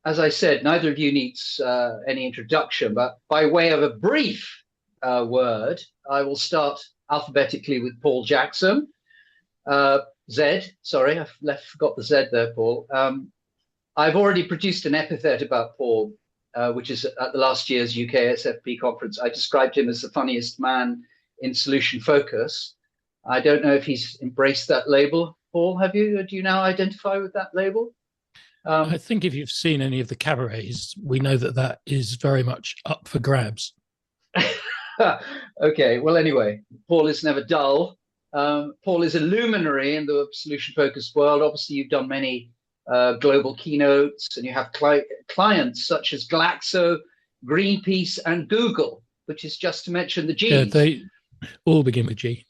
as I said, neither of you needs any introduction, but by way of a brief word, I will start alphabetically with Paul Jackson. Z, sorry, forgot the Z there, Paul. I've already produced an epithet about Paul, which is at the last year's UK SFP conference. I described him as the funniest man in solution focus. I don't know if he's embraced that label. Paul, have you? Do you now identify with that label? I think if you've seen any of the cabarets, we know that that is very much up for grabs. Okay, well, anyway, Paul is never dull. Paul is a luminary in the solution-focused world. Obviously, you've done many global keynotes, and you have clients such as Glaxo, Greenpeace, and Google, which is just to mention the G's. Yeah, they all begin with G.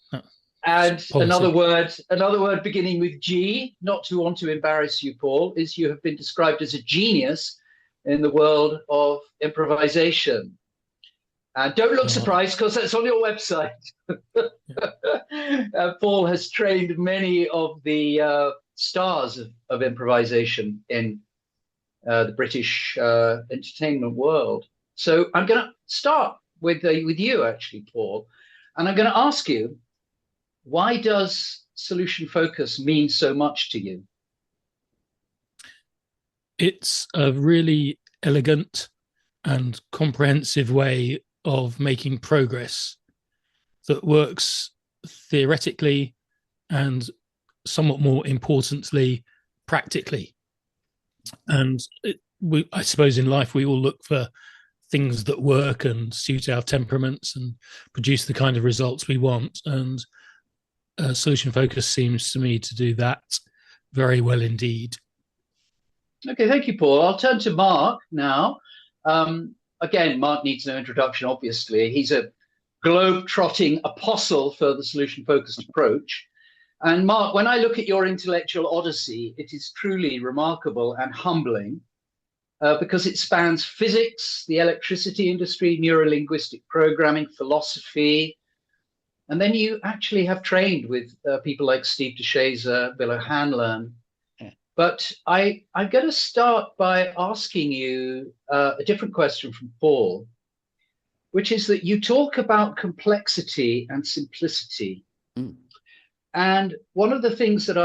And another word beginning with G, not to want to embarrass you, Paul, is you have been described as a genius in the world of improvisation. And don't look surprised, because that's on your website. Paul has trained many of the stars of improvisation in the British entertainment world. So I'm going to start with you, actually, Paul. And I'm going to ask you, why does solution focus mean so much to you? It's a really elegant and comprehensive way of making progress that works theoretically and, somewhat more importantly, practically. And I suppose in life we all look for things that work and suit our temperaments and produce the kind of results we want. And solution focus seems to me to do that very well indeed. Okay, thank you, Paul. I'll turn to Mark now. Again, Mark needs no introduction, obviously. He's a globe-trotting apostle for the solution-focused approach. And Mark, when I look at your intellectual odyssey, it is truly remarkable and humbling because it spans physics, the electricity industry, neurolinguistic programming, philosophy. And then you actually have trained with people like Steve DeShazer, Bill O'Hanlon. But I'm going to start by asking you a different question from Paul, which is that you talk about complexity and simplicity. And one of the things that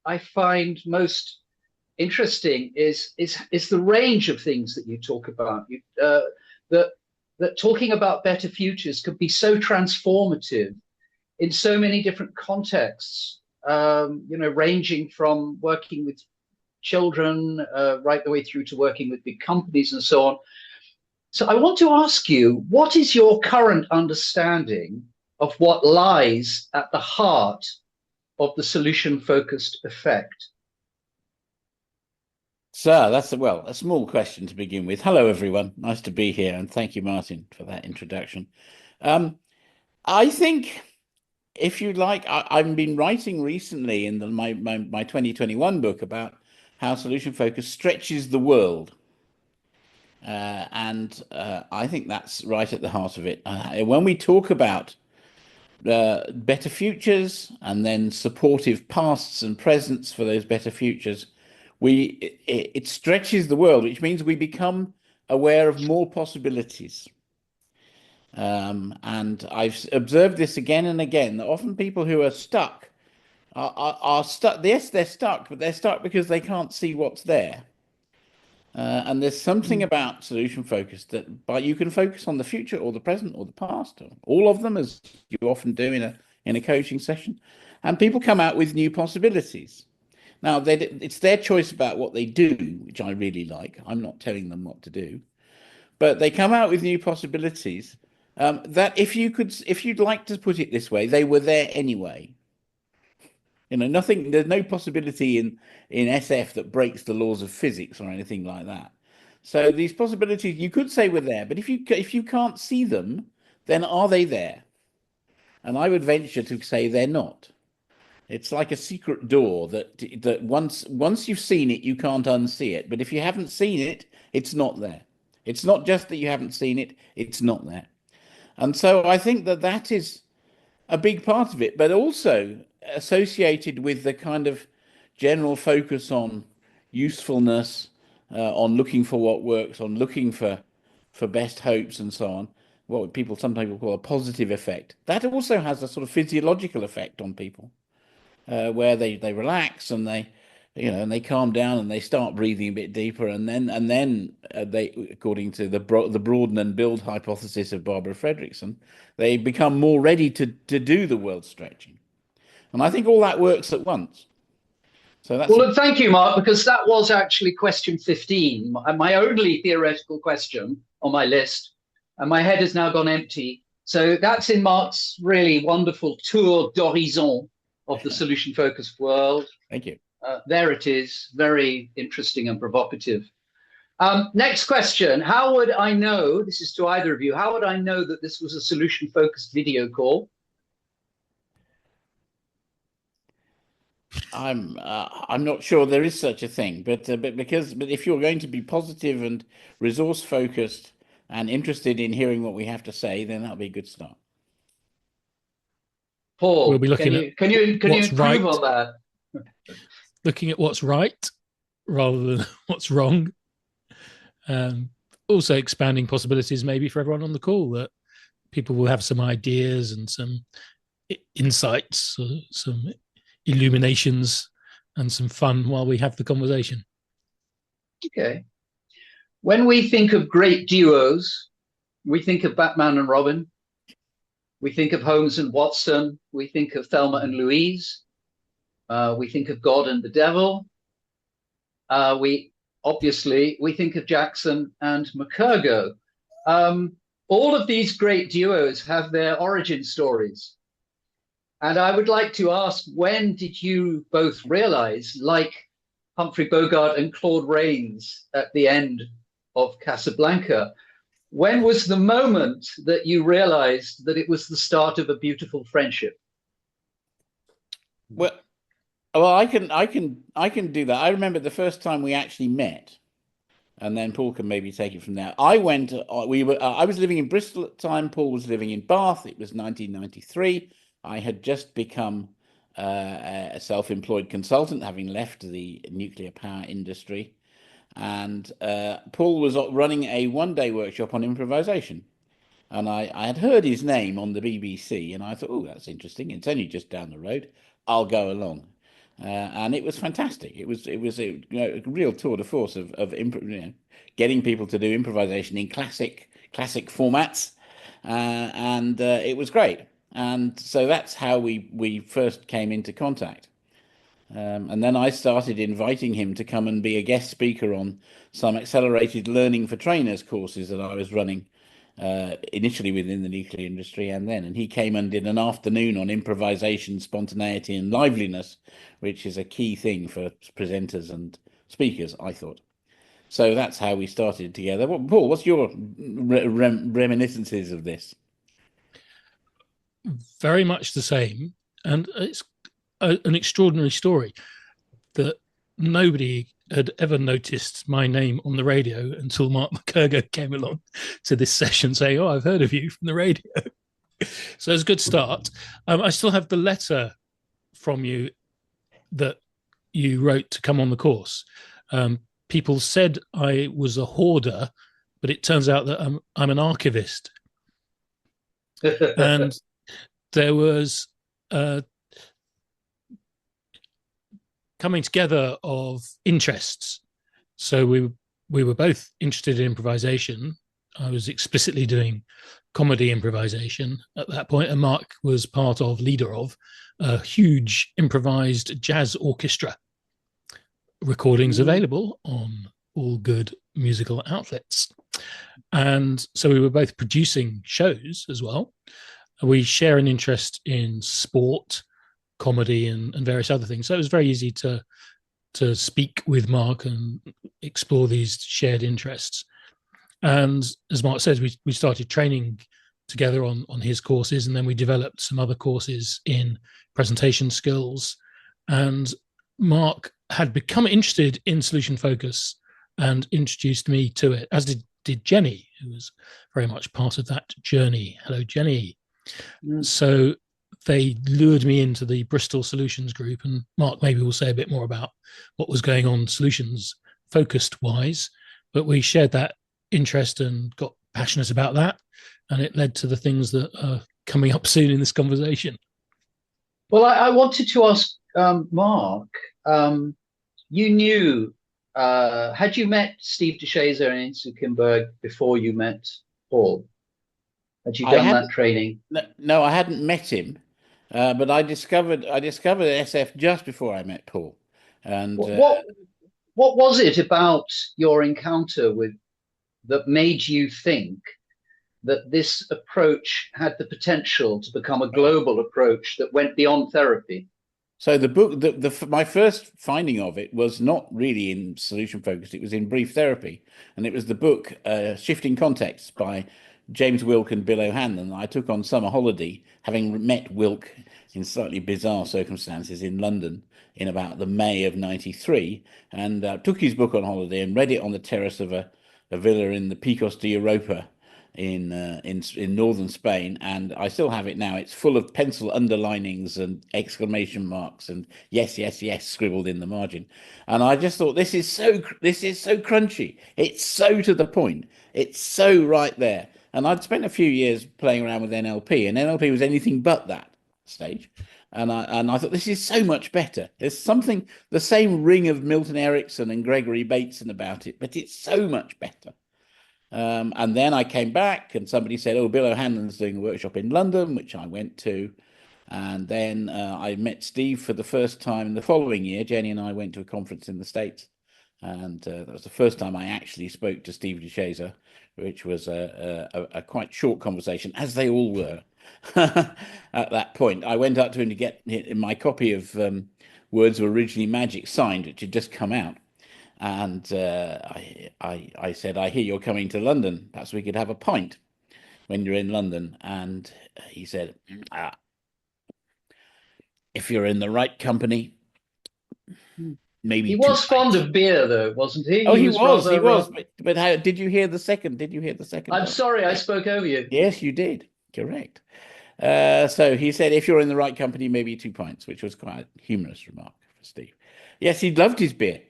I find most interesting is the range of things that you talk about. That talking about better futures could be so transformative in so many different contexts, ranging from working with children right the way through to working with big companies and so on. So I want to ask you, what is your current understanding of what lies at the heart of the solution-focused effect? So that's a small question to begin with. Hello, everyone. Nice to be here. And thank you, Martin, for that introduction. I think, if you like, I've been writing recently in my 2021 book about how solution focus stretches the world. And I think that's right at the heart of it. When we talk about better futures and then supportive pasts and presents for those better futures, it stretches the world, which means we become aware of more possibilities. And I've observed this again and again, that often people who are stuck are stuck. Yes, they're stuck, but they're stuck because they can't see what's there. And there's something about solution focus that you can focus on the future or the present or the past, or all of them, as you often do in a coaching session, and people come out with new possibilities. Now, it's their choice about what they do, which I really like. I'm not telling them what to do, but they come out with new possibilities that, if you'd like to put it this way, they were there anyway. There's no possibility in SF that breaks the laws of physics or anything like that. So these possibilities, you could say, were there, but if you can't see them, then are they there? And I would venture to say they're not. It's like a secret door that once you've seen it, you can't unsee it. But if you haven't seen it, it's not there. It's not just that you haven't seen it, it's not there. And so I think that is a big part of it, but also associated with the kind of general focus on usefulness on looking for what works, on looking for best hopes and so on, what people sometimes call a positive effect. That also has a sort of physiological effect on people, where they relax and they calm down and they start breathing a bit deeper, and then they, according to the broaden and build hypothesis of Barbara Fredrickson, they become more ready to do the world stretching. And I think all that works at once. So that's well, thank you, Mark, because that was actually question 15, my only theoretical question on my list, and my head has now gone empty. So that's in Mark's really wonderful tour d'horizon of the solution-focused world. Thank you. There it is, very interesting and provocative. Next question. How would I know, this is to either of you, how would I know that this was a solution-focused video call? I'm not sure there is such a thing, but if you're going to be positive and resource focused and interested in hearing what we have to say, then that'll be a good start. Paul, we'll be looking can you improve right, on that? looking at what's right rather than what's wrong. Also expanding possibilities maybe for everyone on the call, that people will have some ideas and some insights, some illuminations and some fun while we have the conversation. Okay. When we think of great duos, we think of Batman and Robin. We think of Holmes and Watson. We think of Thelma and Louise. We think of God and the Devil. We think of Jackson and McKergow. All of these great duos have their origin stories. And I would like to ask, when did you both realize, like Humphrey Bogart and Claude Rains at the end of Casablanca, when was the moment that you realized that it was the start of a beautiful friendship? Well, I can do that. I remember the first time we actually met, and then Paul can maybe take it from there. I was living in Bristol at the time. Paul was living in Bath. It was 1993. I had just become a self-employed consultant, having left the nuclear power industry. And Paul was running a one-day workshop on improvisation. And I had heard his name on the BBC, and I thought, oh, that's interesting. It's only just down the road. I'll go along. And it was fantastic. It was a real tour de force of getting people to do improvisation in classic formats. And it was great. And so that's how we first came into contact. And then I started inviting him to come and be a guest speaker on some accelerated learning for trainers courses that I was running initially within the nuclear industry, and he came and did an afternoon on improvisation, spontaneity and liveliness, which is a key thing for presenters and speakers, I thought. So that's how we started together. Paul, what's your reminiscences of this? Very much the same, and it's an extraordinary story that nobody had ever noticed my name on the radio until Mark McKergow came along to this session saying, oh, I've heard of you from the radio. So it's a good start. I still have the letter from you that you wrote to come on the course. People said I was a hoarder, but it turns out that I'm an archivist. And there was coming together of interests. So we were both interested in improvisation. I was explicitly doing comedy improvisation at that point, and Mark was leader of a huge improvised jazz orchestra. Recordings available on all good musical outlets. And so we were both producing shows as well. We share an interest in sport, comedy, and various other things. So it was very easy to speak with Mark and explore these shared interests. And as Mark says, we started training together on his courses, and then we developed some other courses in presentation skills. And Mark had become interested in solution focus and introduced me to it, as did Jenny, who was very much part of that journey. Hello, Jenny. So they lured me into the Bristol Solutions group, and Mark maybe will say a bit more about what was going on solutions focused wise, but we shared that interest and got passionate about that, and it led to the things that are coming up soon in this conversation. Well, I wanted to ask Mark. You knew, had you met Steve DeShazer and Insu Kimberg before you met Paul? Had you done that training? No, I hadn't met him, but I discovered SF just before I met Paul. And what was it about your encounter with that made you think that this approach had the potential to become a global approach that went beyond therapy? So the book, my first finding of it was not really in solution focused. It was in brief therapy, and it was the book Shifting Contexts by James Wilk and Bill O'Hanlon. I took on summer holiday, having met Wilk in slightly bizarre circumstances in London in about the May of '93, and took his book on holiday and read it on the terrace of a villa in the Picos de Europa in northern Spain, and I still have it now. It's full of pencil underlinings and exclamation marks and yes, yes, yes scribbled in the margin. And I just thought, this is so crunchy. It's so to the point. It's so right there. And I'd spent a few years playing around with NLP, and NLP was anything but that stage. And I thought, this is so much better. There's something, the same ring of Milton Erickson and Gregory Bateson about it, but it's so much better. And then I came back and somebody said, oh, Bill O'Hanlon's doing a workshop in London, which I went to. And then I met Steve for the first time the following year. Jenny and I went to a conference in the States. And that was the first time I actually spoke to Steve DeShazer, which was a quite short conversation, as they all were at that point. I went up to him to get my copy of Words Were Originally Magic signed, which had just come out. And I said, I hear you're coming to London. Perhaps we could have a pint when you're in London. And he said, if you're in the right company, maybe. He was fond of beer, though, wasn't he? Oh, he was. But how did you hear the second? I'm sorry, I spoke over you. Yes, you did. Correct. So he said, if you're in the right company, maybe 2 pints, which was quite a humorous remark for Steve. Yes, he loved his beer.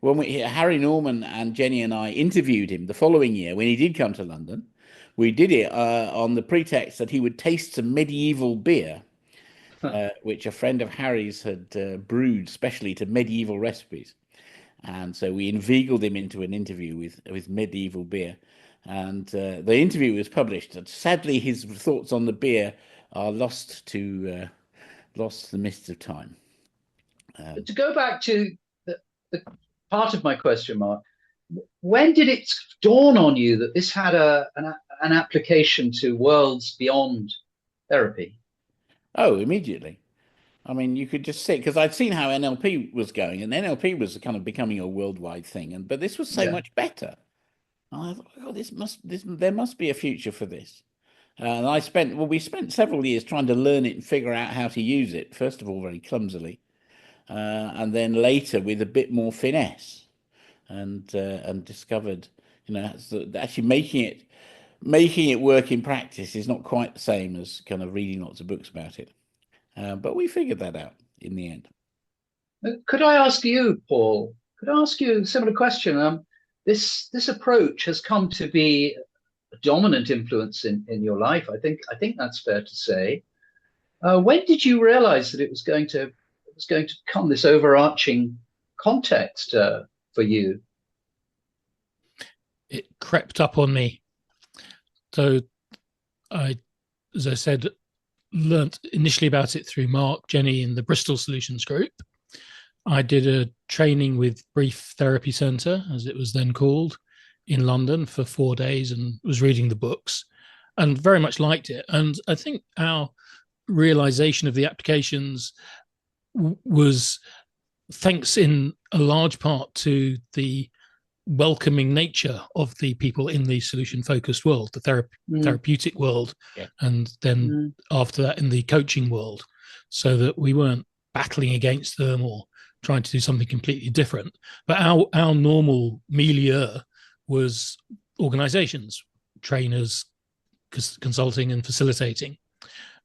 Harry Norman and Jenny and I interviewed him the following year when he did come to London. We did it on the pretext that he would taste some medieval beer, which a friend of Harry's had brewed specially to medieval recipes. And so we inveigled him into an interview with medieval beer. And the interview was published. Sadly, his thoughts on the beer are lost to the mists of time. To go back to the part of my question, Mark, when did it dawn on you that this had an application to worlds beyond therapy? Oh, immediately. I mean, you could just see, because I'd seen how NLP was going, and NLP was kind of becoming a worldwide thing, but this was so much better. And I thought, oh, there must be a future for this. And we spent several years trying to learn it and figure out how to use it. First of all, very clumsily, and then later with a bit more finesse, and discovered, actually making it work in practice is not quite the same as kind of reading lots of books about it. But we figured that out in the end. Could I ask you, Paul? Could I ask you a similar question? This approach has come to be a dominant influence in your life. I think that's fair to say. When did you realize that it was going to become this overarching context for you? It crept up on me. So as I said, learnt initially about it through Mark, Jenny, and the Bristol Solutions Group. I did a training with Brief Therapy Centre, as it was then called, in London for 4 days, and was reading the books and very much liked it. And I think our realization of the applications was thanks in a large part to the welcoming nature of the people in the solution-focused world, the therapeutic world, and then after that in the coaching world, so that we weren't battling against them or trying to do something completely different. But our normal milieu was organizations, trainers, consulting and facilitating,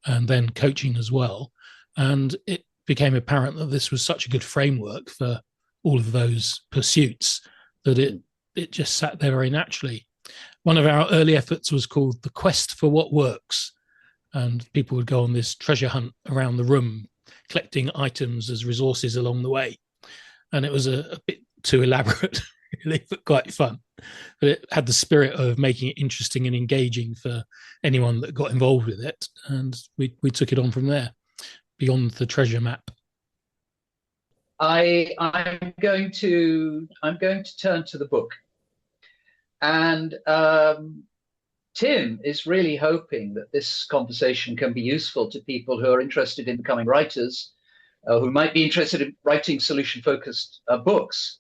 and then coaching as well. And it became apparent that this was such a good framework for all of those pursuits that it just sat there very naturally. One of our early efforts was called The Quest for What Works, and people would go on this treasure hunt around the room, collecting items as resources along the way. And it was a bit too elaborate, really, but quite fun. But it had the spirit of making it interesting and engaging for anyone that got involved with it. And we took it on from there, beyond the treasure map. I'm going to turn to the book, and Tim is really hoping that this conversation can be useful to people who are interested in becoming writers, who might be interested in writing solution-focused books.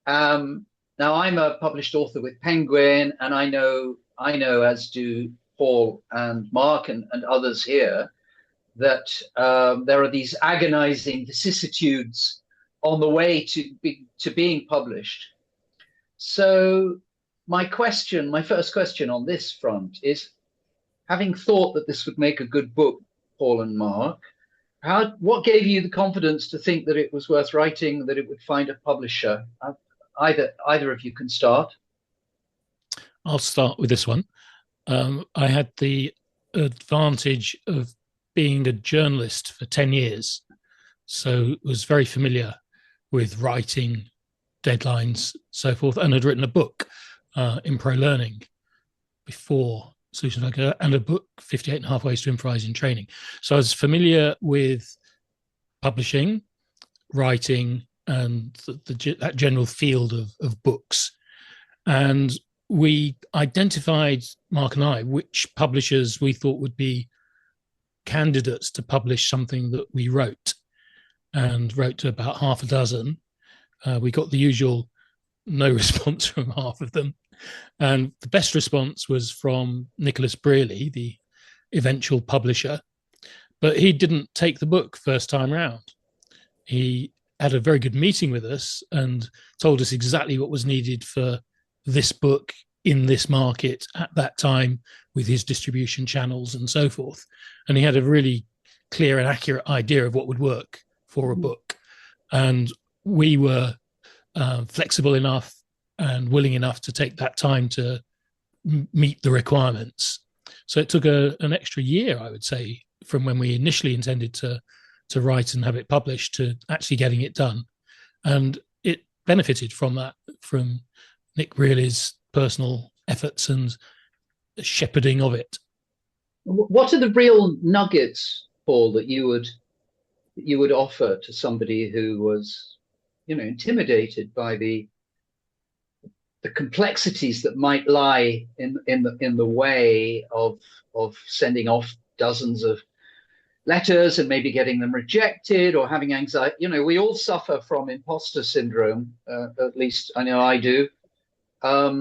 Now, I'm a published author with Penguin, and I know, as do Paul and Mark and others here, that there are these agonizing vicissitudes on the way to being published. So my first question on this front is, having thought that this would make a good book, Paul and Mark, what gave you the confidence to think that it was worth writing, that it would find a publisher? Either of you can start. I'll start with this one. I had the advantage of being a journalist for 10 years, so was very familiar with writing, deadlines, so forth, and had written a book, Impro Learning, before Solution Focus, and a book, 58 and a half Ways to Improvise in Training. So I was familiar with publishing, writing, and that general field of books. And we identified, Mark and I, which publishers we thought would be candidates to publish something that we wrote, and wrote to about half a dozen. We got the usual no response from half of them. And the best response was from Nicholas Brearley, the eventual publisher. But he didn't take the book first time round. He had a very good meeting with us and told us exactly what was needed for this book in this market at that time, with his distribution channels and so forth. And he had a really clear and accurate idea of what would work for a book. And we were flexible enough and willing enough to take that time to meet the requirements. So it took an extra year, I would say, from when we initially intended to write and have it published to actually getting it done. And it benefited from that, from Nick Brearley's personal efforts and shepherding of it. What are the real nuggets, Paul, that you would offer to somebody who was, intimidated by the complexities that might lie in the way of sending off dozens of letters and maybe getting them rejected, or having anxiety? We all suffer from imposter syndrome. At least I know I do. How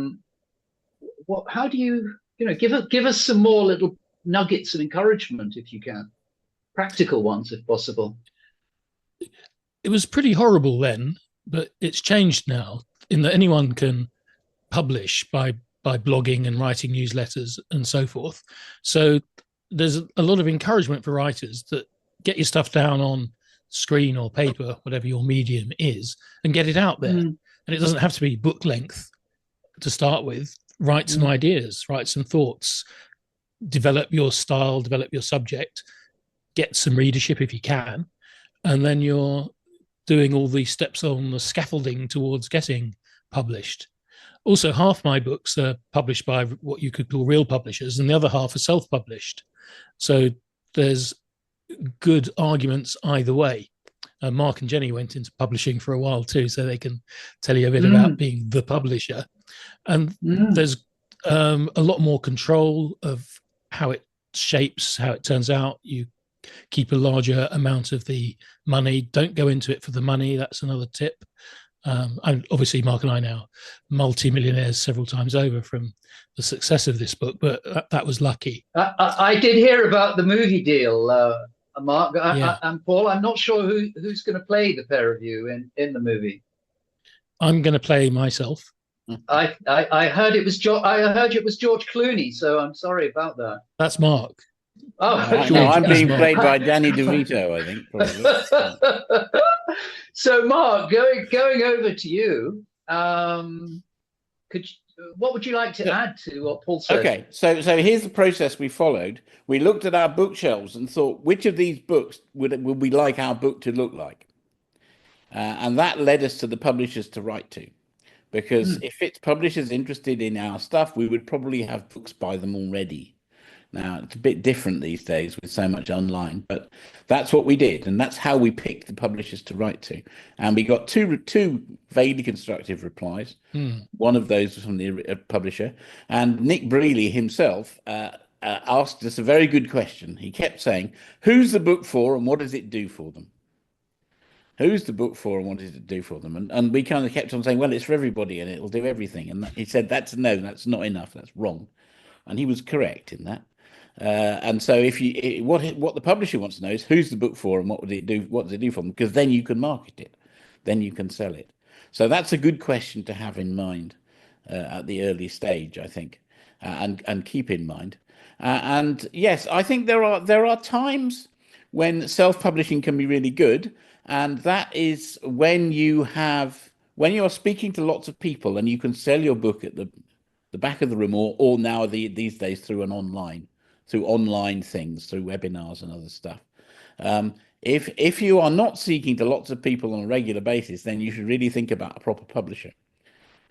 do you, give us some more little nuggets of encouragement, if you can, practical ones, if possible. It was pretty horrible then, but it's changed now, in that anyone can publish by blogging and writing newsletters and so forth. So there's a lot of encouragement for writers that get your stuff down on screen or paper, whatever your medium is, and get it out there. And it doesn't have to be book length to start with. Write some ideas, write some thoughts, develop your style, develop your subject, get some readership if you can, and then you're doing all these steps on the scaffolding towards getting published. Also, half my books are published by what you could call real publishers, and the other half are self-published. So there's good arguments either way. Mark and Jenny went into publishing for a while too, so they can tell you a bit about being the publisher. And there's a lot more control of how it shapes, how it turns out. You keep a larger amount of the money. Don't go into it for the money. That's another tip. And obviously, Mark and I now multi-millionaires several times over from the success of this book, but that was lucky. I did hear about the movie deal, Mark, and Paul. I'm not sure who's going to play the pair of you in the movie. I'm going to play myself. I heard it was I heard it was George Clooney, so I'm sorry about that. That's Mark. Oh, No, George I'm being Ismar. played by Danny DeVito, I think, probably. So, Mark, going over to you, what would you like to add to what Paul said? Okay, so here's the process we followed. We looked at our bookshelves and thought, which of these books would we like our book to look like? And that led us to the publishers to write to. Because if it's publishers interested in our stuff, we would probably have books by them already. Now, it's a bit different these days with so much online, but that's what we did. And that's how we picked the publishers to write to. And we got two vaguely constructive replies. One of those was from the publisher. And Nick Brealey himself asked us a very good question. He kept saying, who's the book for and what does it do for them? Who's the book for and what does it do for them? And we kind of kept on saying, well, it's for everybody and it'll do everything. And he said, that's not enough. That's wrong. And he was correct in that. And so what the publisher wants to know is who's the book for and what would it do? What does it do for them? Because then you can market it, then you can sell it. So that's a good question to have in mind at the early stage, I think, and keep in mind. And yes, I think there are times when self-publishing can be really good, and that is when you are speaking to lots of people and you can sell your book at the back of the room, or now these days through online things, through webinars and other stuff. If you are not speaking to lots of people on a regular basis, then you should really think about a proper publisher.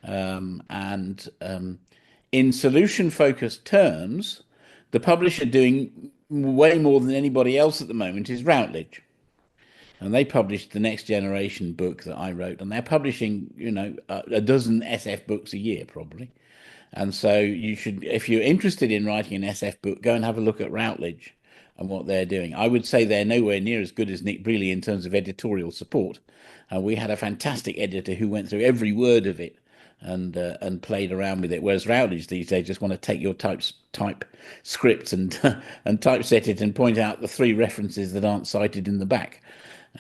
In solution-focused terms, the publisher doing way more than anybody else at the moment is Routledge. And they published the Next Generation book that I wrote, and they're publishing, a dozen SF books a year, probably. And so you should, if you're interested in writing an SF book, go and have a look at Routledge and what they're doing. I would say they're nowhere near as good as Nick Brealey in terms of editorial support. We had a fantastic editor who went through every word of it and played around with it. Whereas Routledge these days just want to take your type script and typeset it and point out the 3 references that aren't cited in the back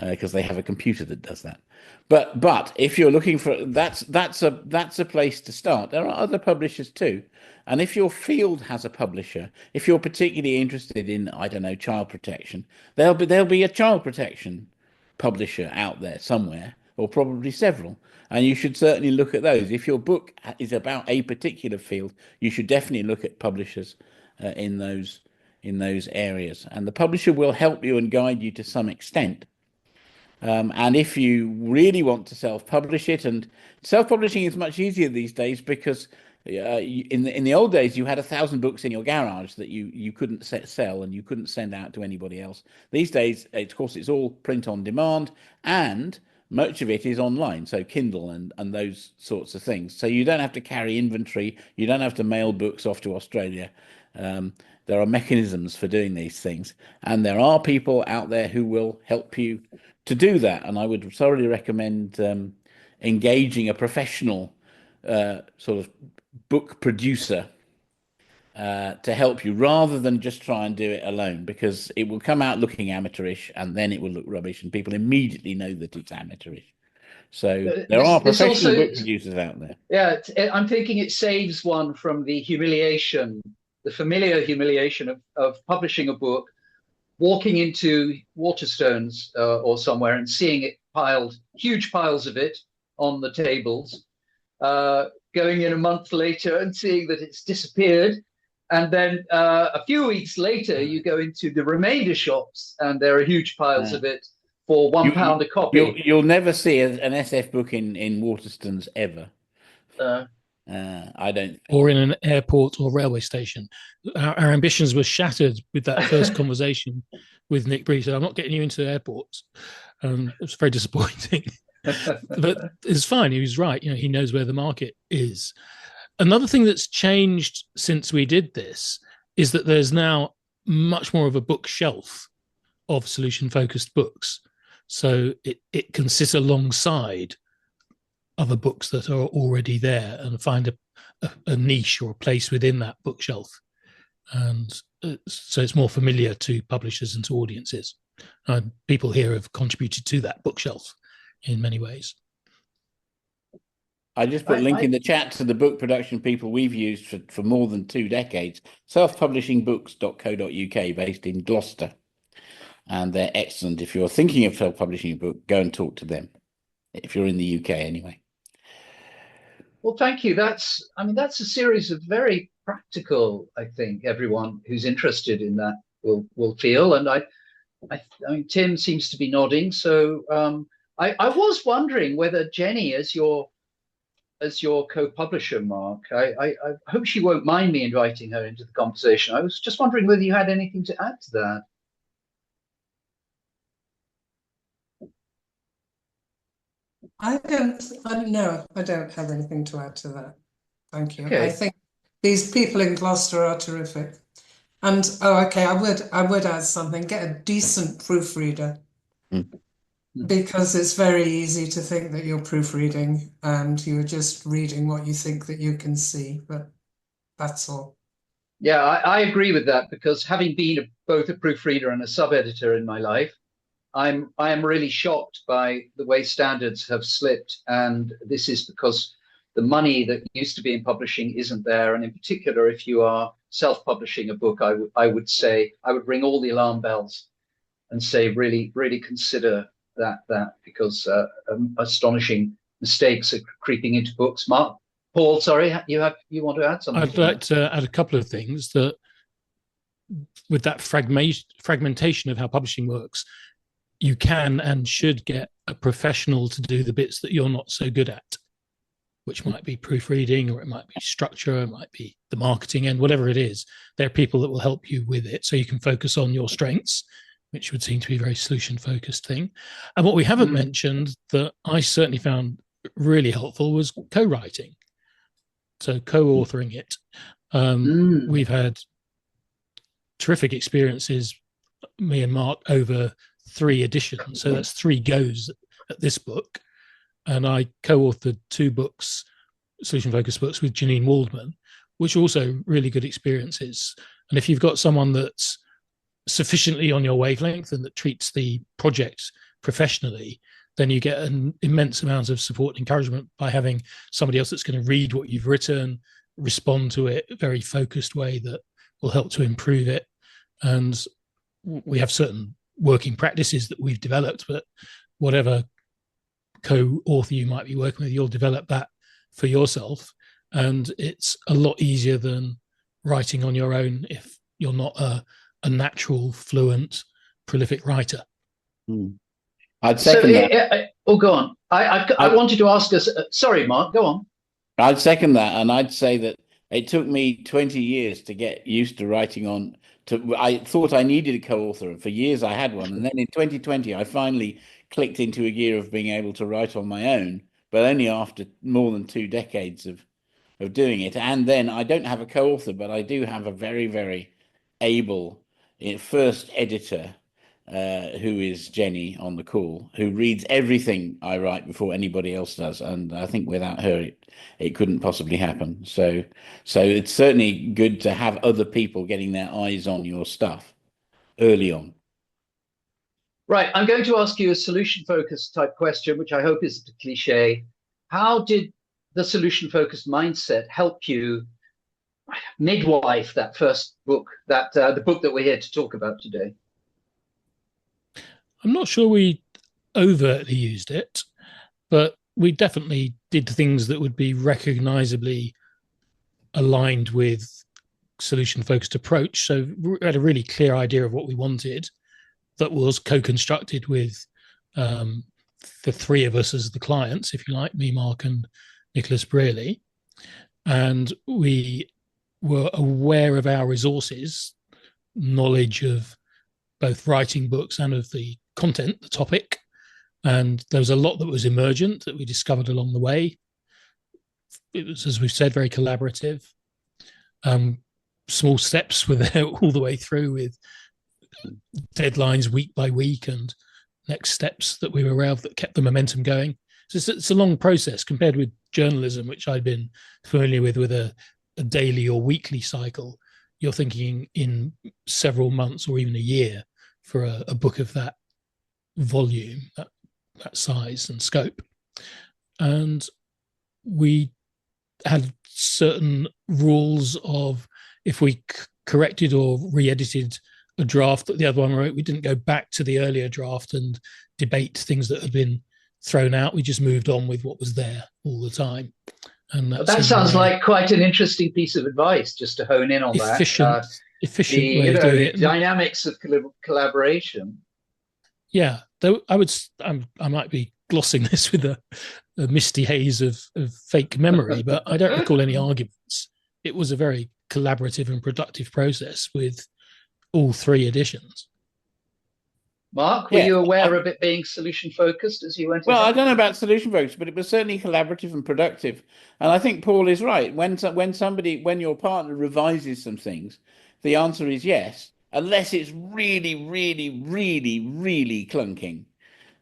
because they have a computer that does that. But if you're looking for that's a place to start. There are other publishers too, and if your field has a publisher, if you're particularly interested in, I don't know, child protection, there'll be a child protection publisher out there somewhere, or probably several, and you should certainly look at those. If your book is about a particular field, you should definitely look at publishers in those areas, and the publisher will help you and guide you to some extent. And if you really want to self-publish it, and self-publishing is much easier these days because in the old days you had 1,000 books in your garage that you couldn't sell and you couldn't send out to anybody else. These days, of course, it's all print on demand, and much of it is online, so Kindle and those sorts of things. So you don't have to carry inventory, you don't have to mail books off to Australia. There are mechanisms for doing these things, and there are people out there who will help you to do that. And I would thoroughly recommend engaging a professional sort of book producer to help you, rather than just try and do it alone, because it will come out looking amateurish and then it will look rubbish and people immediately know that it's amateurish. So there are professional book producers out there. Yeah, I'm thinking it saves one from the familiar humiliation of publishing a book, walking into Waterstones or somewhere and seeing it huge piles of it on the tables, going in a month later and seeing that it's disappeared. And then a few weeks later, you go into the remainder shops and there are huge piles of it for £1 a copy. You'll never see an SF book in Waterstones ever. I don't. Or in an airport or railway station. Our ambitions were shattered with that first conversation with Nick Brealey. So I'm not getting you into airports. It was very disappointing. But it's fine. He was right. He knows where the market is. Another thing that's changed since we did this is that there's now much more of a bookshelf of solution-focused books. So it can sit alongside other books that are already there and find a niche or a place within that bookshelf. And so it's more familiar to publishers and to audiences. People here have contributed to that bookshelf in many ways. I just put a link in the chat to the book production people we've used for more than 2 decades. Self-publishingbooks.co.uk, based in Gloucester. And they're excellent. If you're thinking of self-publishing a book, go and talk to them. If you're in the UK anyway. Well, thank you. That's a series of very practical, I think everyone who's interested in that will feel. And I mean, Tim seems to be nodding. So I was wondering whether Jenny, as your co-publisher, Mark, I hope she won't mind me inviting her into the conversation. I was just wondering whether you had anything to add to that. I don't have anything to add to that. Thank you. Okay. I think these people in Gloucester are terrific. And I would add something. Get a decent proofreader, because it's very easy to think that you're proofreading and you're just reading what you think that you can see. But that's all. Yeah, I agree with that, because having been both a proofreader and a sub-editor in my life, I am really shocked by the way standards have slipped, and this is because the money that used to be in publishing isn't there. And in particular, if you are self-publishing a book, I would ring all the alarm bells and say really consider that because astonishing mistakes are creeping into books. Paul, sorry, you want to add something? I'd like to add a couple of things. That with that fragmentation of how publishing works, you can and should get a professional to do the bits that you're not so good at, which might be proofreading, or it might be structure, it might be the marketing end, whatever it is. There are people that will help you with it so you can focus on your strengths, which would seem to be a very solution-focused thing. And what we haven't mentioned that I certainly found really helpful was co-writing. So co-authoring it. We've had terrific experiences, me and Mark, over 3 editions. So that's 3 goes at this book. And I co-authored 2 books, solution-focused books, with Janine Waldman, which are also really good experiences. And if you've got someone that's sufficiently on your wavelength and that treats the project professionally, then you get an immense amount of support and encouragement by having somebody else that's going to read what you've written, respond to it in a very focused way that will help to improve it. And we have certain working practices that we've developed, but whatever co-author you might be working with, you'll develop that for yourself. And it's a lot easier than writing on your own if you're not a natural, fluent, prolific writer. I'd second that. Go on. I wanted to ask us. Sorry, Mark, go on. I'd second that, and I'd say that it took me 20 years to get used to writing on. I thought I needed a co-author, and for years I had one. And then in 2020, I finally clicked into a gear of being able to write on my own, but only after more than 2 decades of doing it. And then I don't have a co-author, but I do have a very, very able first editor, who is Jenny on the call, who reads everything I write before anybody else does. And I think without her, it couldn't possibly happen. So it's certainly good to have other people getting their eyes on your stuff early on. Right. I'm going to ask you a solution-focused type question, which I hope isn't a cliche. How did the solution-focused mindset help you midwife that first book, the book that we're here to talk about today? I'm not sure we overtly used it, but we definitely did things that would be recognizably aligned with solution-focused approach. So we had a really clear idea of what we wanted that was co-constructed with the 3 of us as the clients, if you like, me, Mark, and Nicholas Brearley. And we were aware of our resources, knowledge of both writing books and of the content, the topic. And there was a lot that was emergent that we discovered along the way. It was, as we've said, very collaborative. Small steps were there all the way through, with deadlines week by week and next steps that we were aware of that kept the momentum going. So it's a long process compared with journalism, which I'd been familiar with a daily or weekly cycle. You're thinking in several months or even a year for a book of that volume, that size and scope. And we had certain rules of if we corrected or re-edited a draft that the other one wrote, we didn't go back to the earlier draft and debate things that had been thrown out. We just moved on with what was there all the time. And that sounds like quite an interesting piece of advice, just to hone in on efficient way of doing the it. Dynamics of collaboration. Yeah, though I might be glossing this with a misty haze of fake memory, but I don't recall any arguments. It was a very collaborative and productive process with all 3 editions. Mark, were you aware of it being solution focused as you went? Well, I don't know about solution focused, but it was certainly collaborative and productive. And I think Paul is right. When your partner revises some things, the answer is yes, unless it's really, really, really, really clunking,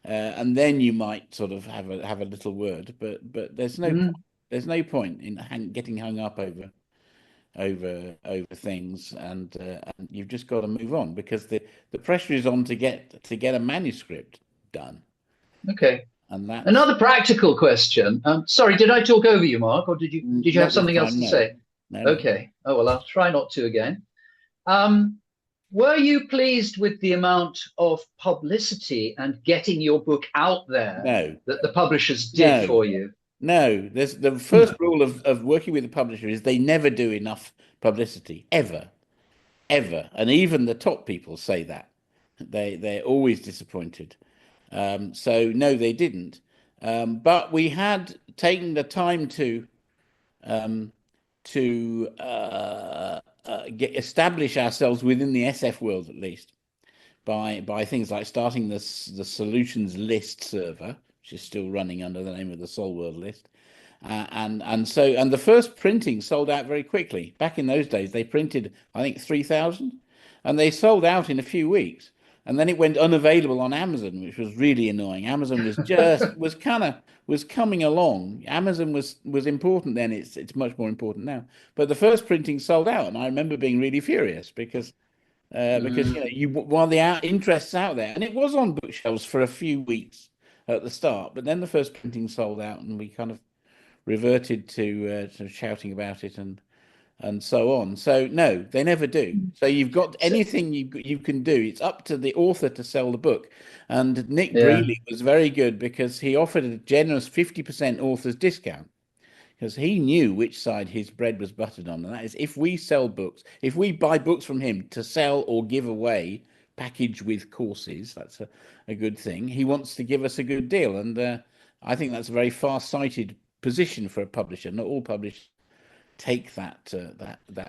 and then you might sort of have a little word. But there's no point in getting hung up over things, and you've just got to move on, because the pressure is on to get a manuscript done. Okay. And that's another practical question. Sorry, did I talk over you, Mark, or did you have something else to say? No. Okay. Oh well, I'll try not to again. Were you pleased with the amount of publicity and getting your book out there that the publishers did for you? No, there's the first rule of working with a publisher is they never do enough publicity, ever. And even the top people say that. They're always disappointed. So no, they didn't. But we had taken the time to establish ourselves within the SF world, at least, by things like starting the solutions list server, which is still running under the name of the Sol World list. And the first printing sold out very quickly. Back in those days, they printed, I think, 3,000, and they sold out in a few weeks. And then it went unavailable on Amazon, which was really annoying. Amazon was just was coming along. Amazon was important then. It's much more important now. But the first printing sold out, and I remember being really furious because while the interest's out there, and it was on bookshelves for a few weeks at the start, but then the first printing sold out, and we kind of reverted to shouting about it and so on. So no, they never do. So you've got anything you can do. It's up to the author to sell the book. And Nick Brealey was very good because he offered a generous 50% author's discount, because he knew which side his bread was buttered on. And that is, if we sell books, if we buy books from him to sell or give away, package with courses, that's a good thing. He wants to give us a good deal. And I think that's a very far-sighted position for a publisher. Not all publishers take that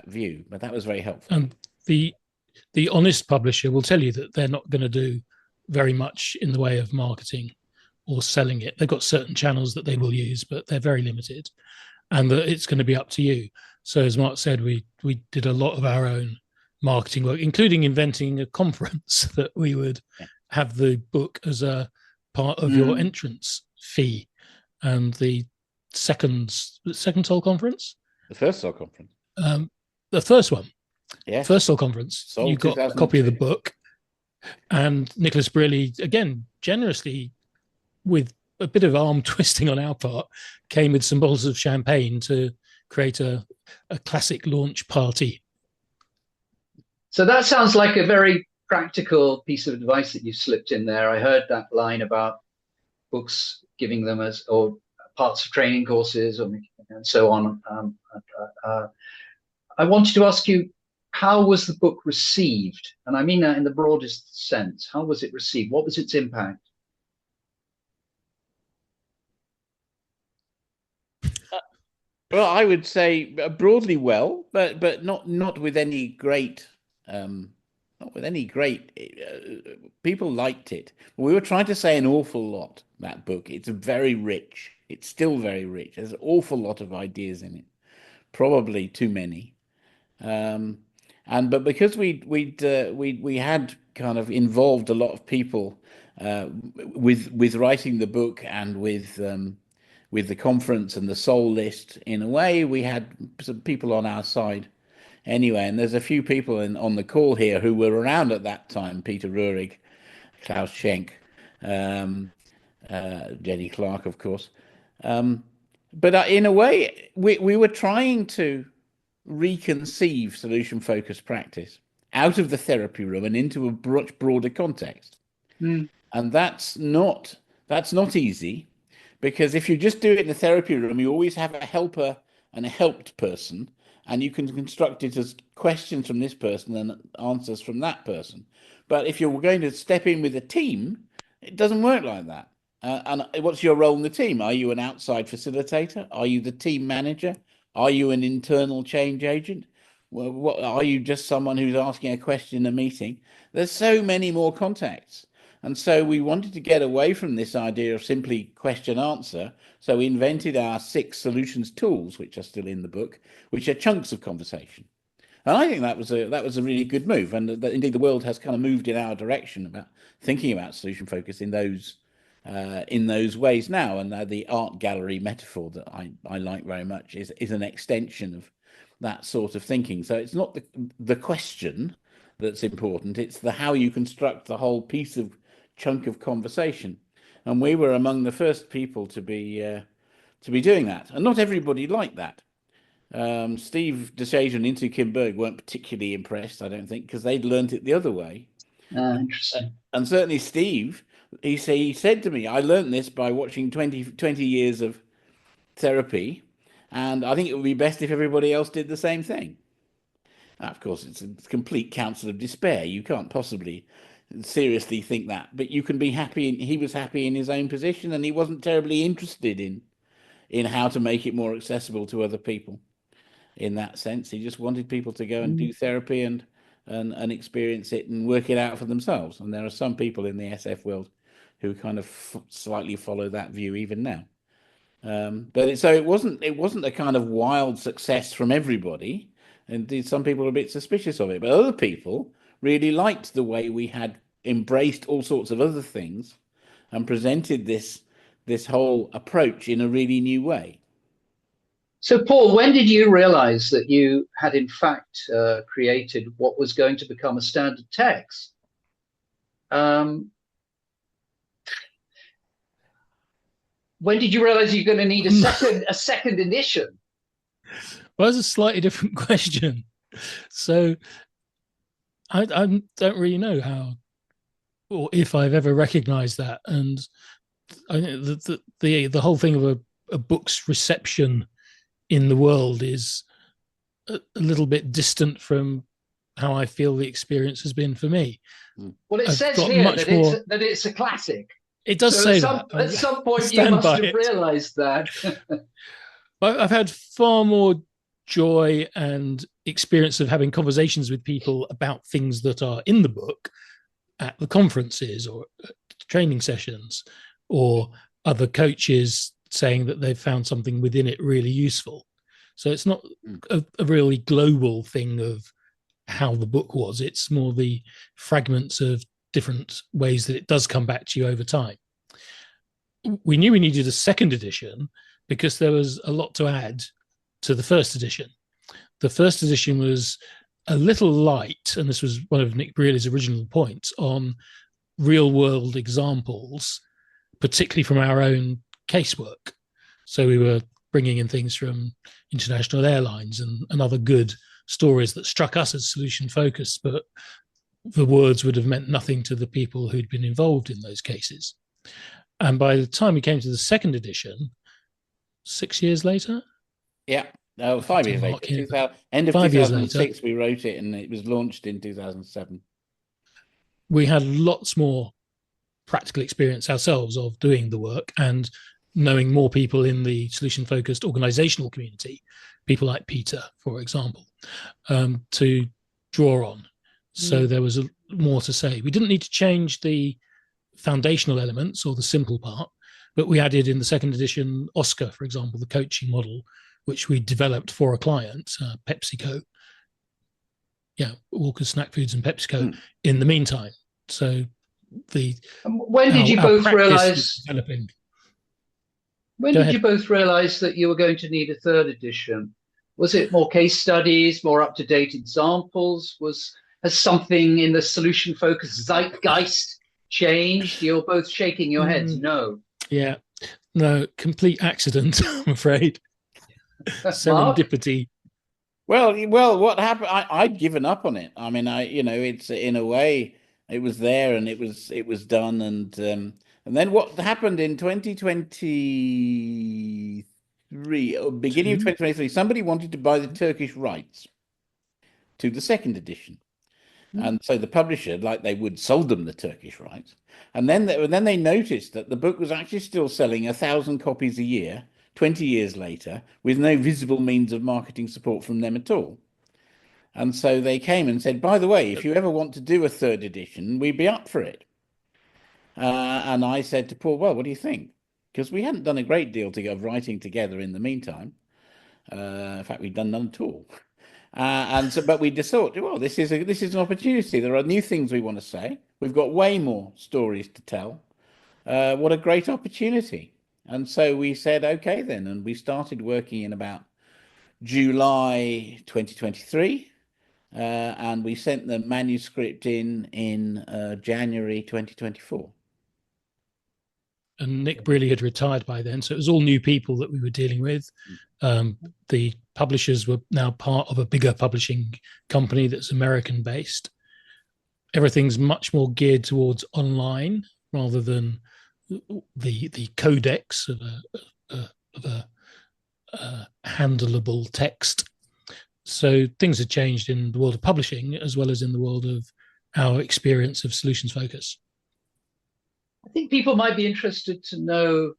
view, but that was very helpful. And the honest publisher will tell you that they're not going to do very much in the way of marketing or selling it. They've got certain channels that they will use, but they're very limited, and that it's going to be up to you. So as Mark said, we did a lot of our own marketing work, including inventing a conference that we would have the book as a part of your entrance fee. And the second Sol conference? The first Sol conference. The first one. Yes. First Sol conference. Sol you got a copy of the book. And Nicholas Brealey, again, generously, with a bit of arm twisting on our part, came with some bottles of champagne to create a classic launch party. So that sounds like a very practical piece of advice that you slipped in there. I heard that line about books, giving them as or parts of training courses and so on. I wanted to ask you, how was the book received? And I mean that in the broadest sense. How was it received? What was its impact? Well, I would say broadly well, but not with any great people liked it. We were trying to say an awful lot, that book. It's very rich. It's still very rich. There's an awful lot of ideas in it, probably too many. But because we had kind of involved a lot of people with writing the book and with the conference and the Sol list, in a way, we had some people on our side anyway. And there's a few people on the call here who were around at that time: Peter Rurig, Klaus Schenk, Jenny Clark, of course. But in a way, we were trying to reconceive solution-focused practice out of the therapy room and into a much broader context. And that's not easy, because if you just do it in the therapy room, you always have a helper and a helped person, and you can construct it as questions from this person and answers from that person. But if you're going to step in with a team, it doesn't work like that. And what's your role in the team? Are you an outside facilitator? Are you the team manager? Are you an internal change agent? Well, what are you, just someone who's asking a question in a meeting? There's so many more contexts. And so we wanted to get away from this idea of simply question answer. So we invented our 6 solutions tools, which are still in the book, which are chunks of conversation. And I think that was a really good move. And indeed, the world has kind of moved in our direction about thinking about solution focus in those ways now. And the art gallery metaphor that I like very much is an extension of that sort of thinking. So it's not the question that's important, it's the how you construct the whole piece of chunk of conversation. And we were among the first people to be doing that. And not everybody liked that. Steve DeShazer and Intu Kim Berg weren't particularly impressed, I don't think, because they'd learned it the other way. Interesting. And certainly Steve, he said to me, I learned this by watching 20 years of therapy, and I think it would be best if everybody else did the same thing. Now, of course, it's a complete counsel of despair. You can't possibly seriously think that, but you can be happy. He was happy in his own position, and he wasn't terribly interested in how to make it more accessible to other people. In that sense, he just wanted people to go and do therapy and experience it and work it out for themselves. And there are some people in the SF world who kind of slightly follow that view even now. But it wasn't a kind of wild success from everybody. Indeed, some people are a bit suspicious of it, but other people really liked the way we had embraced all sorts of other things and presented this whole approach in a really new way. So, Paul, when did you realize that you had in fact created what was going to become a standard text? When did you realize you're going to need a second edition? Well, that's a slightly different question. So I don't really know how or if I've ever recognized that. And I think the whole thing of a book's reception in the world is a little bit distant from how I feel the experience has been for me. Well, it says here that it's a classic. It does say that. At some point, you must have realized that. I've had far more joy and experience of having conversations with people about things that are in the book at the conferences or training sessions, or other coaches saying that they've found something within it really useful. So it's not a really global thing of how the book was. It's more the fragments of different ways that it does come back to you over time. We knew we needed a second edition because there was a lot to add to the first edition. The first edition was a little light, and this was one of Nick Brearley's original points, on real world examples, particularly from our own casework. So we were bringing in things from international airlines and other good stories that struck us as solution focused, but the words would have meant nothing to the people who'd been involved in those cases. And by the time we came to the second edition, 6 years later? Yeah, no, 5 years later. End of 2006, we wrote it, and it was launched in 2007. We had lots more practical experience ourselves of doing the work and knowing more people in the solution-focused organizational community, people like Peter, for example, to draw on. So there was more to say. We didn't need to change the foundational elements or the simple part, but we added in the second edition Oscar, for example, the coaching model, which we developed for a client, PepsiCo. Yeah, Walker's Snack Foods and PepsiCo in the meantime. So when did you both realize? When did you both realize that you were going to need a third edition? Was it more case studies, more up-to-date examples? Has something in the solution-focused zeitgeist changed? You're both shaking your heads. No. Yeah. No, complete accident, I'm afraid. Mark? Serendipity. Well, what happened? I'd given up on it. I mean, it's in a way it was there and it was done, and then what happened in 2023, or beginning of 2023, somebody wanted to buy the Turkish rights to the second edition. And so the publisher, like they would, sold them the Turkish rights. And then they noticed that the book was actually still selling 1,000 copies a year, 20 years later, with no visible means of marketing support from them at all. And so they came and said, by the way, if you ever want to do a third edition, we'd be up for it. And I said to Paul, well, what do you think? Because we hadn't done a great deal of writing together in the meantime. In fact, we'd done none at all. But we just thought, well, this is an opportunity. There are new things we want to say. We've got way more stories to tell. What a great opportunity! And so we said, okay, then, and we started working in about July 2023, and we sent the manuscript in January 2024. And Nick Brealey had retired by then, so it was all new people that we were dealing with. The publishers were now part of a bigger publishing company that's American based. Everything's much more geared towards online rather than the codex of a handleable text. So things have changed in the world of publishing as well as in the world of our experience of solutions focus. I think people might be interested to know,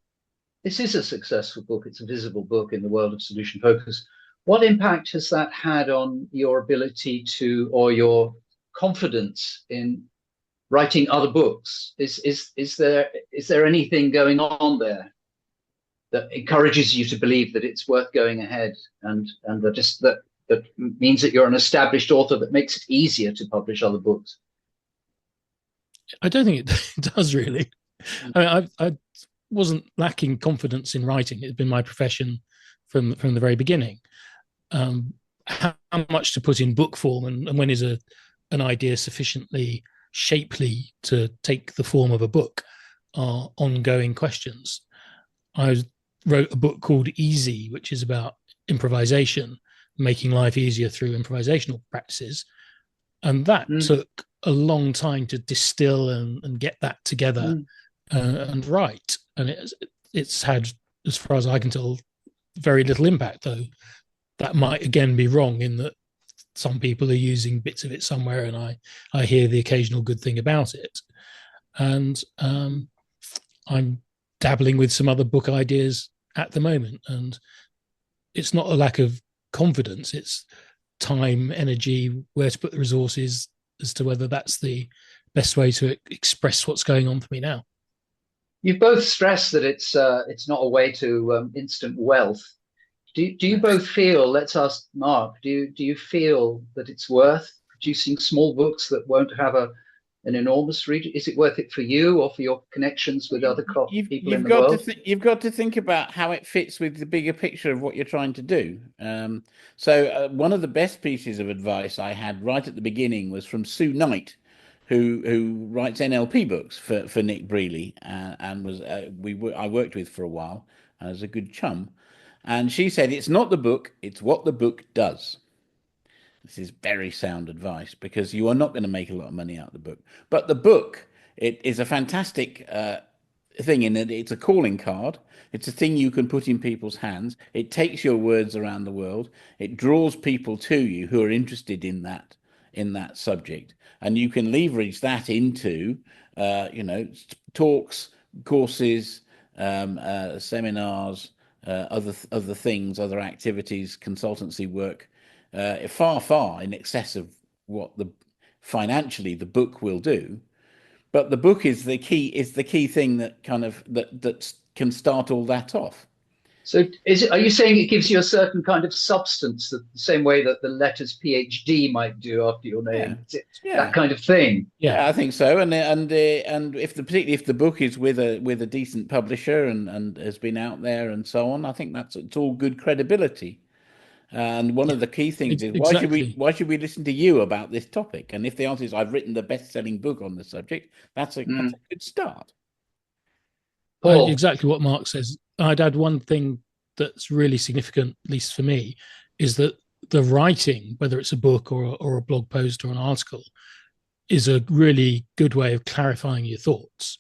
this is a successful book. It's a visible book in the world of solution focus. What impact has that had on your ability to, or your confidence in writing other books? Is there anything going on there that encourages you to believe that it's worth going ahead, and that means that you're an established author that makes it easier to publish other books? I don't think it does really. I mean, I wasn't lacking confidence in writing. It's been my profession from the very beginning. How much to put in book form, and when is an idea sufficiently shapely to take the form of a book are ongoing questions. I wrote a book called Easy, which is about improvisation, making life easier through improvisational practices. And that took a long time to distill and get that together and write. And it's had, as far as I can tell, very little impact, though that might again be wrong in that some people are using bits of it somewhere and I hear the occasional good thing about it. And I'm dabbling with some other book ideas at the moment. And it's not a lack of confidence, it's time, energy, where to put the resources as to whether that's the best way to express what's going on for me now. You've both stressed that it's not a way to instant wealth. Do you both feel, let's ask Mark, do you feel that it's worth producing small books that won't have an enormous reach? Is it worth it for you or for your connections with other people in the world? You've got to think about how it fits with the bigger picture of what you're trying to do. So one of the best pieces of advice I had right at the beginning was from Sue Knight, who writes NLP books for Nick Brealey, and was I worked with for a while as a good chum. And she said, it's not the book, it's what the book does. This is very sound advice, because you are not going to make a lot of money out of the book. But the book, it is a fantastic thing in that it's a calling card. It's a thing you can put in people's hands. It takes your words around the world. It draws people to you who are interested in that subject. And you can leverage that into, talks, courses, seminars, other things, other activities, consultancy work, far in excess of what financially the book will do. But the book is the key thing that that can start all that off. So are you saying it gives you a certain kind of substance, the same way that the letters PhD might do after your name? That kind of thing? Yeah, I think so. And particularly if the book is with a decent publisher and has been out there and so on, I think it's all good credibility. And one of the key things is why should we listen to you about this topic? And if the answer is I've written the best-selling book on the subject, that's a good start. Paul. Exactly what Mark says. I'd add one thing that's really significant, at least for me, is that the writing, whether it's a book or a blog post or an article, is a really good way of clarifying your thoughts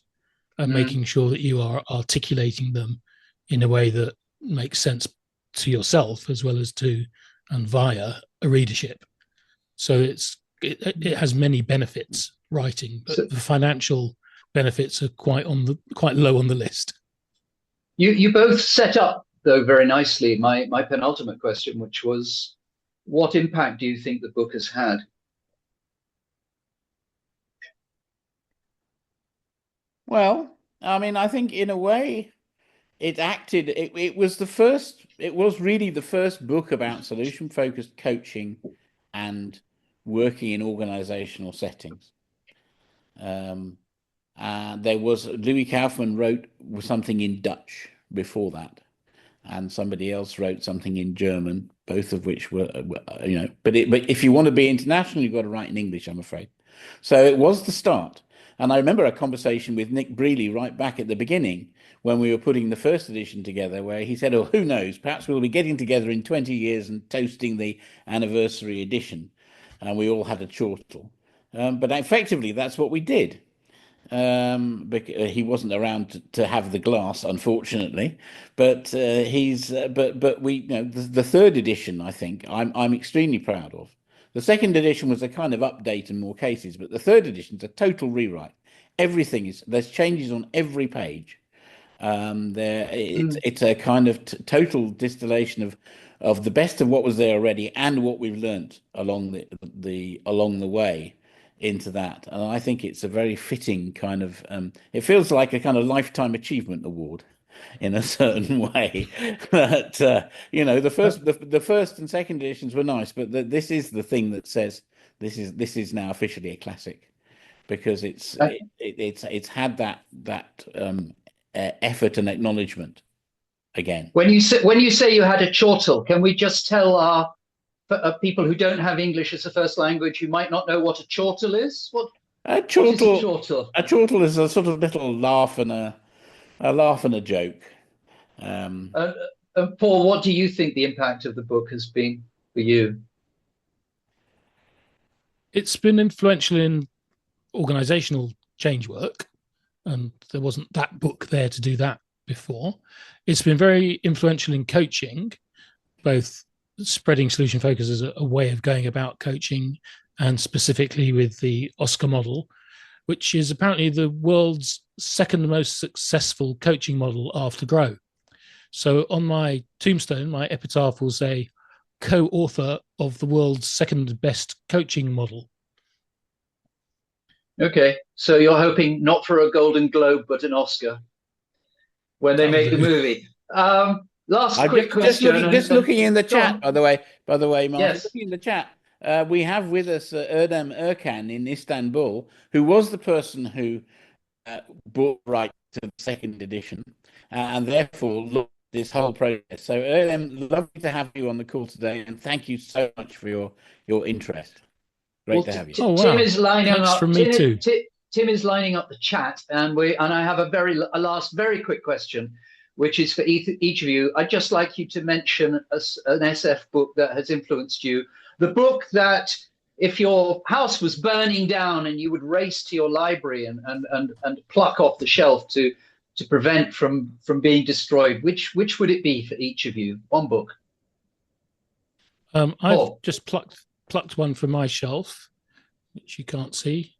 and making sure that you are articulating them in a way that makes sense to yourself as well as to and via a readership. So it has many benefits, writing, but the financial benefits are quite low on the list. You both set up, though, very nicely my penultimate question, which was, what impact do you think the book has had? Well, I mean, I think in a way it was really the first book about solution-focused coaching and working in organizational settings. There was Louis Kaufman wrote something in Dutch before that, and somebody else wrote something in German, both of which were but if you want to be international, you've got to write in English, I'm afraid. So it was the start. And I remember a conversation with Nick Brealey right back at the beginning when we were putting the first edition together, where he said, oh, who knows, perhaps we'll be getting together in 20 years and toasting the anniversary edition. And we all had a chortle. But effectively, that's what we did. He wasn't around to have the glass, unfortunately, but we, the third edition, I think I'm extremely proud of. The second edition was a kind of update in more cases, but the third edition is a total rewrite. There's changes on every page. It's a kind of total distillation of the best of what was there already and what we've learnt along the way into that. And I think it's a very fitting kind of it feels like a kind of lifetime achievement award in a certain way. But the first and second editions were nice, but this is the thing that says this is now officially a classic, because it's had that effort and acknowledgement again. When you say you had a chortle, can we just tell our people who don't have English as a first language, who might not know what a chortle is? A chortle is a sort of little laugh and a joke. Paul, what do you think the impact of the book has been for you? It's been influential in organizational change work, and there wasn't that book there to do that before. It's been very influential in coaching, both spreading solution focus as a way of going about coaching, and specifically with the Oscar model, which is apparently the world's second most successful coaching model after Grow. So on my tombstone, my epitaph will say, co-author of the world's second best coaching model. Okay, so you're hoping not for a Golden Globe, but an Oscar when they make the movie. Last quick question. Just looking in the chat, by the way, Martin, yes. Looking in the chat, we have with us Erdem Erkan in Istanbul, who was the person who brought right to the second edition, and therefore looked at this whole process. So Erdem, lovely to have you on the call today, and thank you so much for your interest. Great to have you. Tim is lining up. From me too. Tim is lining up the chat, and I have a last very quick question, which is for each of you. I'd just like you to mention an SF book that has influenced you. The book that, if your house was burning down and you would race to your library and pluck off the shelf to prevent from being destroyed, which would it be for each of you? One book. I've just plucked one from my shelf, which you can't see.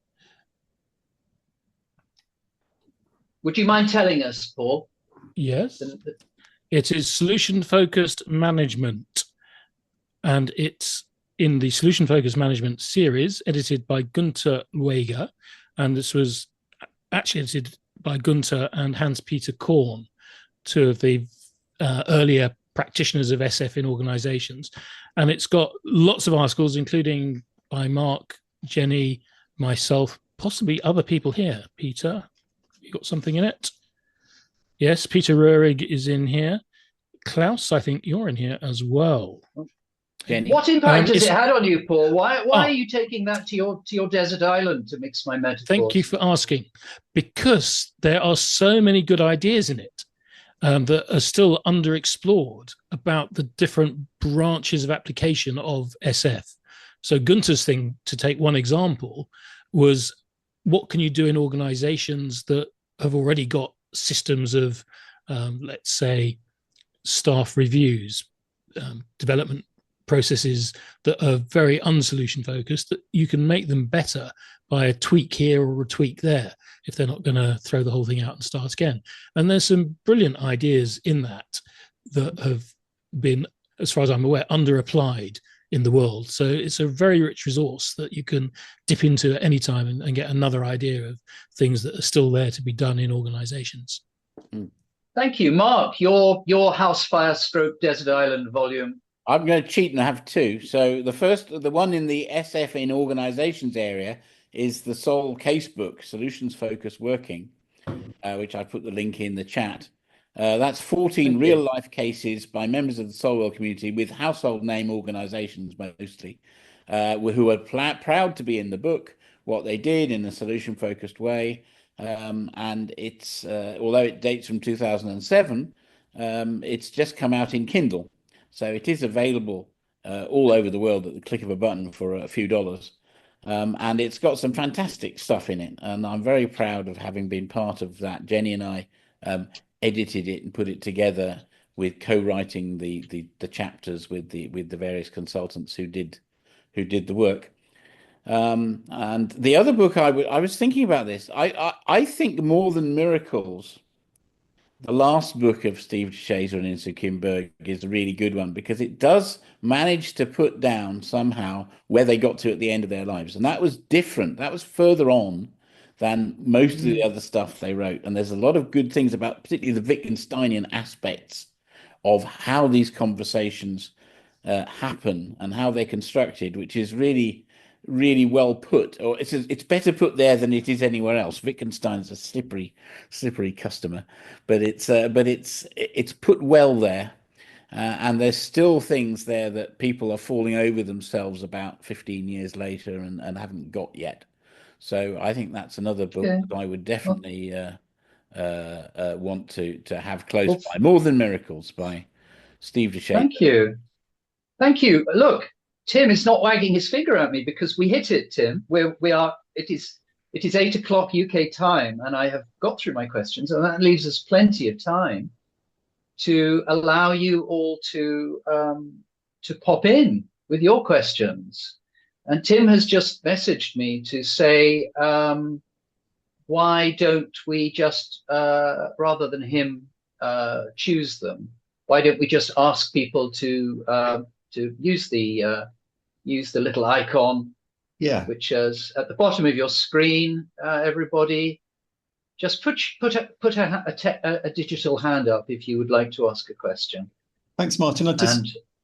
Would you mind telling us, Paul? Yes. It is Solution Focused Management, and it's in the Solution Focused Management series, edited by Gunther Lueger, and this was actually edited by Gunther and Hans-Peter Korn, two of the earlier practitioners of SF in organizations. And it's got lots of articles, including by Mark, Jenny, myself, possibly other people here. Peter, you got something in it? Yes, Peter Rurig is in here. Klaus, I think you're in here as well. Jenny. What impact has it had on you, Paul? Why are you taking that to your desert island, to mix my metaphors? Thank you for asking. Because there are so many good ideas in it. that are still underexplored about the different branches of application of SF. So Gunter's thing, to take one example, was what can you do in organizations that have already got systems of, let's say, staff reviews, development processes that are very unsolution focused, that you can make them better by a tweak here or a tweak there if they're not going to throw the whole thing out and start again. And there's some brilliant ideas in that have been, as far as I'm aware, under-applied in the world. So it's a very rich resource that you can dip into at any time and get another idea of things that are still there to be done in organizations. Thank you. Mark, your Housefire stroke Desert Island volume. I'm going to cheat and have two. So the one in the SF in organizations area is the Sol Casebook, Solutions Focused Working, which I put the link in the chat. That's 14 real-life cases by members of the Solwell community with household name organizations mostly, who are proud to be in the book, what they did in a solution-focused way. And it's, although it dates from 2007, it's just come out in Kindle. So it is available all over the world at the click of a button for a few dollars. And it's got some fantastic stuff in it. And I'm very proud of having been part of that. Jenny and I edited it and put it together with co-writing the chapters with the various consultants who did the work. And the other book I was thinking about this. I think More Than Miracles, the last book of Steve Shazer and Insu Kim Berg, is a really good one because it does manage to put down somehow where they got to at the end of their lives. And that was different. That was further on than most of the other stuff they wrote. And there's a lot of good things about particularly the Wittgensteinian aspects of how these conversations happen and how they're constructed, which is really, really well put. Or it's better put there than it is anywhere else. Wittgenstein's a slippery customer, but it's put well there. And there's still things there that people are falling over themselves about 15 years later and haven't got yet. So I think that's another book that I would definitely want to have close by. More Than Miracles by Steve Deshazer. Thank you. Thank you. Look, Tim is not wagging his finger at me because we hit it, Tim. It is 8 o'clock UK time, and I have got through my questions, and that leaves us plenty of time to allow you all to pop in with your questions. And Tim has just messaged me to say, why don't we just, rather than him choose them, why don't we just ask people to use the little icon, which is at the bottom of your screen, everybody. Just put a digital hand up if you would like to ask a question. Thanks, Martin.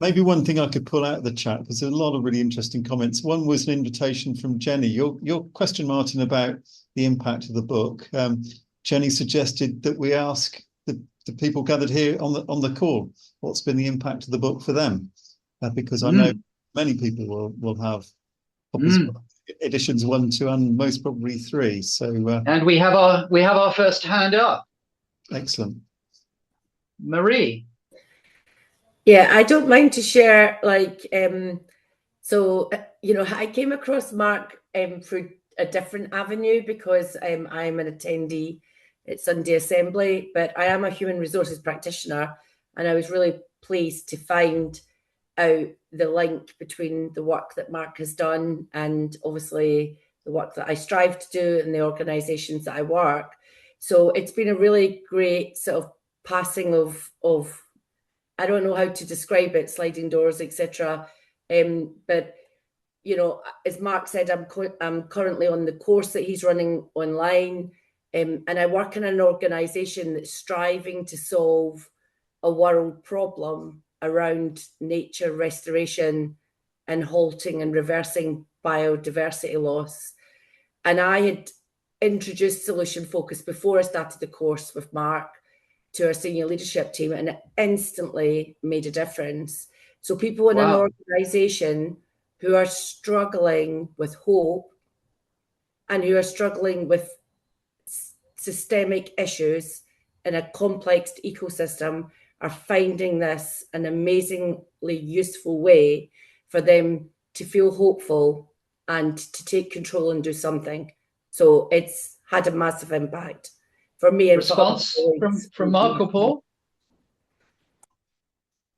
Maybe one thing I could pull out of the chat, because there's a lot of really interesting comments. One was an invitation from Jenny. Your question, Martin, about the impact of the book. Jenny suggested that we ask the people gathered here on the call, what's been the impact of the book for them? Because I know many people will have editions 1, 2, and most probably 3. So and we have our first hand up. Excellent. Marie. Yeah, I don't mind to share, so, I came across Mark through a different avenue because I'm an attendee at Sunday Assembly, but I am a human resources practitioner, and I was really pleased to find out the link between the work that Mark has done and obviously the work that I strive to do in the organisations that I work. So it's been a really great sort of passing of I don't know how to describe it, sliding doors, etc. But as Mark said, I'm currently on the course that he's running online, and I work in an organisation that's striving to solve a world problem around nature restoration and halting and reversing biodiversity loss. And I had introduced Solution Focus before I started the course with Mark to our senior leadership team, and it instantly made a difference. So people in an organisation who are struggling with hope and who are struggling with systemic issues in a complex ecosystem are finding this an amazingly useful way for them to feel hopeful and to take control and do something. So it's had a massive impact for me. And response from Mark or Paul?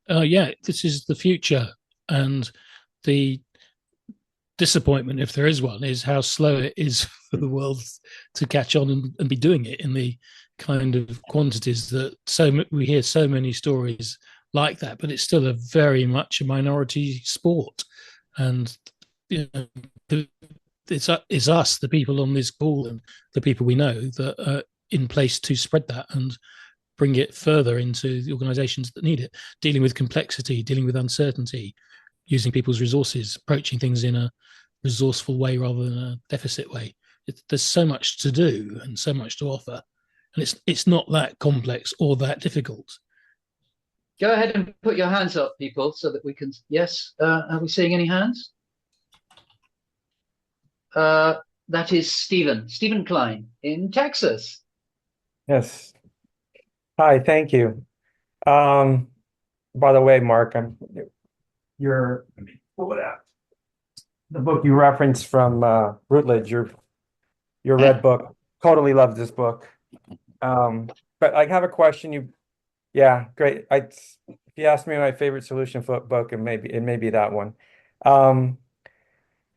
Yeah, this is the future, and the disappointment, if there is one, is how slow it is for the world to catch on and be doing it in the kind of quantities that we hear so many stories like that, but it's still a very much a minority sport. And you know, it's us, the people on this call and the people we know, that are in place to spread that and bring it further into the organizations that need it, dealing with complexity, dealing with uncertainty, using people's resources, approaching things in a resourceful way rather than a deficit way. There's so much to do and so much to offer, and it's not that complex or that difficult. Go ahead and put your hands up, people, so that we can. Yes, are we seeing any hands? That is Stephen Klein in Texas. Yes. Hi, thank you. By the way, Mark, let me pull it out. The book you referenced from Routledge, your red book. Totally loved this book. But I have a question. Yeah, great. If you ask me my favorite solution book, it may be that one.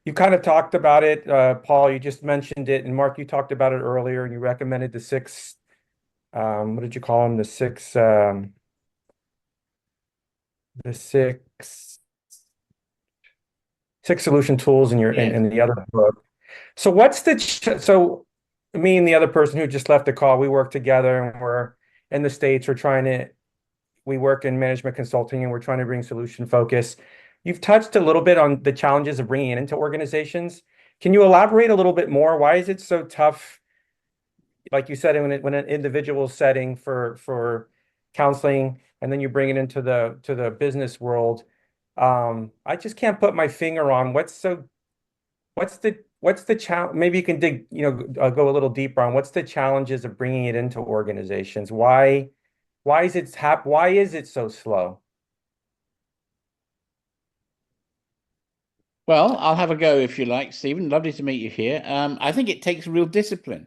You kind of talked about it, Paul. You just mentioned it, and Mark, you talked about it earlier, and you recommended the six. What did you call them? The six solution tools in the other book. So what's so me and the other person who just left the call, we work together, and we're in the States. We work in management consulting, and we're trying to bring solution focus. You've touched a little bit on the challenges of bringing it into organizations. Can you elaborate a little bit more? Why is it so tough? Like you said, when an individual setting for counseling, and then you bring it into the business world, I just can't put my finger on what's the challenge. Maybe you can go a little deeper on what's the challenges of bringing it into organizations. Why is it so slow? Well, I'll have a go if you like, Stephen. Lovely to meet you here. I think it takes real discipline.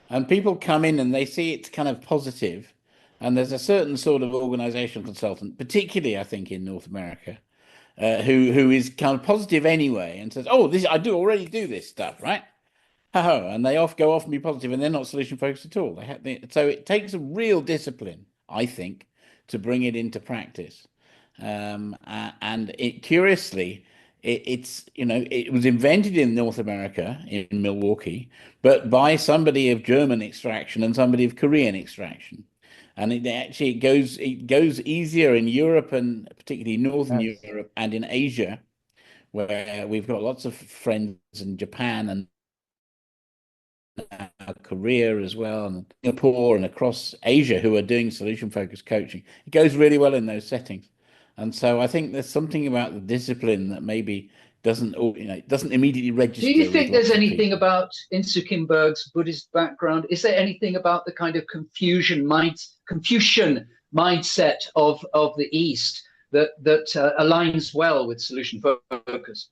And people come in and they see it's kind of positive. And there's a certain sort of organizational consultant, particularly, I think, in North America, who is kind of positive anyway and says, oh, I already do this stuff, right? And they go off and be positive, and they're not solution focused at all. So it takes a real discipline, I think, to bring it into practice. And curiously, it was invented in North America, in Milwaukee, but by somebody of German extraction and somebody of Korean extraction. And it goes easier in Europe, and particularly Northern Europe, and in Asia, where we've got lots of friends in Japan and Korea as well, and Singapore, and across Asia, who are doing solution-focused coaching. It goes really well in those settings. And so I think there's something about the discipline that maybe doesn't immediately register. Do you think there's anything about Insu Kim Berg's Buddhist background? Is there anything about the kind of Confucian mindset of the East that aligns well with solution focus?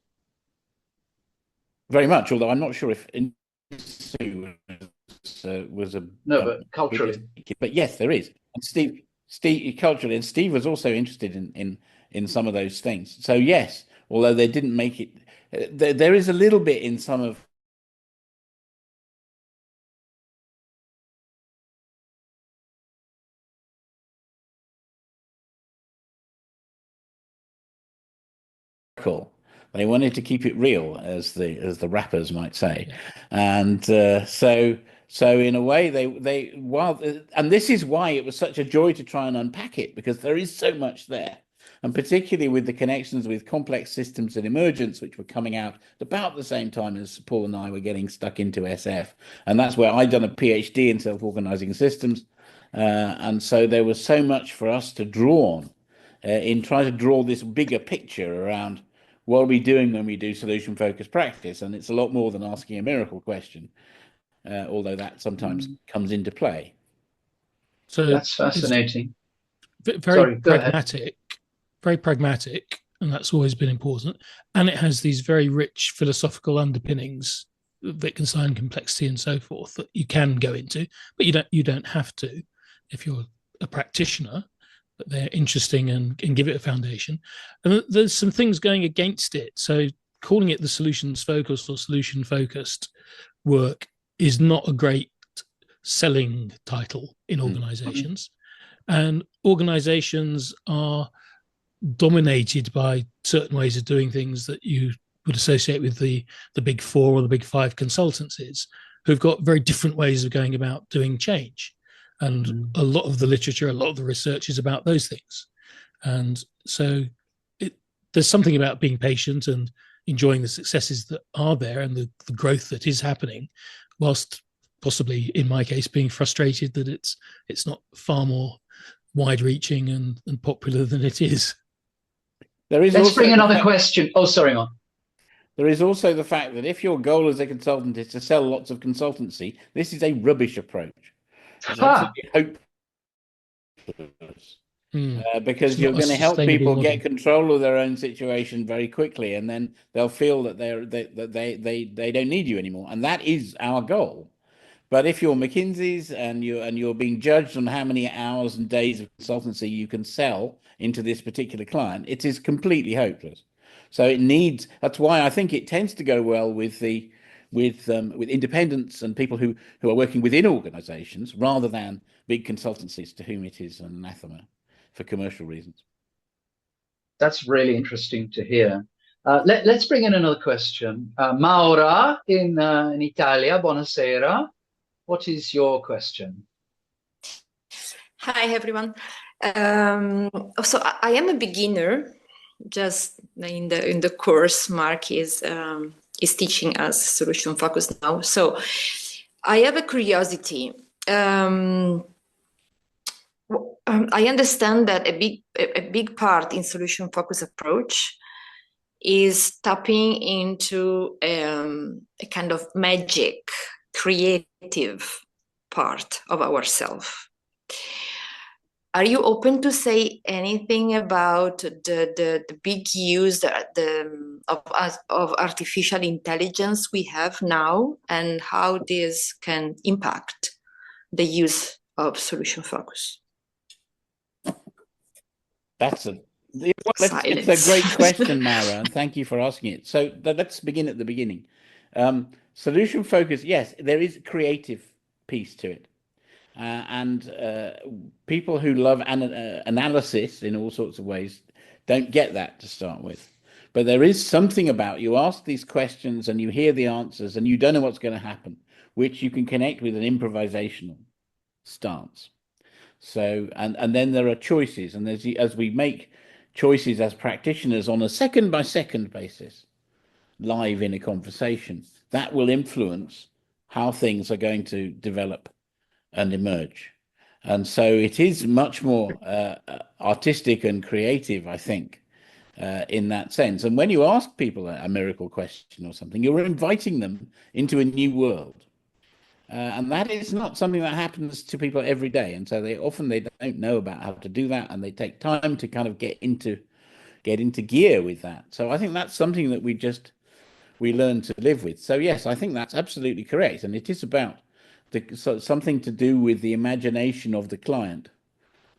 Very much, although I'm not sure if Insu was a but culturally. But yes, there is. And Steve culturally, and Steve was also interested in some of those things. So yes, although they didn't make it, there is a little bit in some of they wanted to keep it real, as the rappers might say, and so in a way and this is why it was such a joy to try and unpack it, because there is so much there, and particularly with the connections with complex systems and emergence, which were coming out about the same time as Paul and I were getting stuck into SF, and that's where I'd done a PhD in self-organizing systems, and so there was so much for us to draw on in trying to draw this bigger picture around what are we doing when we do solution-focused practice, and it's a lot more than asking a miracle question. Although that sometimes comes into play. So that's fascinating. Very pragmatic, and that's always been important. And it has these very rich philosophical underpinnings, Wittgenstein complexity and so forth, that you can go into, but you don't have to if you're a practitioner. But they're interesting and give it a foundation. And there's some things going against it. So calling it the solutions focused or solution focused work is not a great selling title in organizations. And organizations are dominated by certain ways of doing things that you would associate with the big four or the big five consultancies, who've got very different ways of going about doing change. And a lot of the literature, a lot of the research is about those things. And so there's something about being patient and enjoying the successes that are there and the growth that is happening, whilst possibly, in my case, being frustrated that it's not far more wide-reaching and popular than it is. Let's bring another question. Oh, sorry, Mark. There is also the fact that if your goal as a consultant is to sell lots of consultancy, this is a rubbish approach. It's absolutely hopeless. Because you're going to help people get control of their own situation very quickly, and then they'll feel that they don't need you anymore, and that is our goal. But if you're McKinsey's and you're being judged on how many hours and days of consultancy you can sell into this particular client, it is completely hopeless. So it needs. That's why I think it tends to go well with independents and people who are working within organizations rather than big consultancies to whom it is an anathema for commercial reasons. That's really interesting to hear. Let's bring in another question. Maura in Italia, buonasera. What is your question? Hi, everyone. So I am a beginner, just in the course Mark is teaching us solution focus now. So I have a curiosity. I understand that a big part in solution focus approach is tapping into a kind of magic, creative part of ourselves. Are you open to say anything about the big use of artificial intelligence we have now, and how this can impact the use of solution focus? It's a great question, Mara, and thank you for asking it. So let's begin at the beginning. Solution focus, yes, there is a creative piece to it. And people who love analysis in all sorts of ways don't get that to start with. But there is something about you ask these questions and you hear the answers and you don't know what's going to happen, which you can connect with an improvisational stance. So, and then there are choices, and as we make choices as practitioners on a second-by-second basis, live in a conversation, that will influence how things are going to develop and emerge. And so it is much more artistic and creative, I think, in that sense. And when you ask people a miracle question or something, you're inviting them into a new world. And that is not something that happens to people every day. And so they don't know about how to do that, and they take time to kind of get into gear with that. So I think that's something that we learn to live with. So yes, I think that's absolutely correct. And it is about something to do with the imagination of the client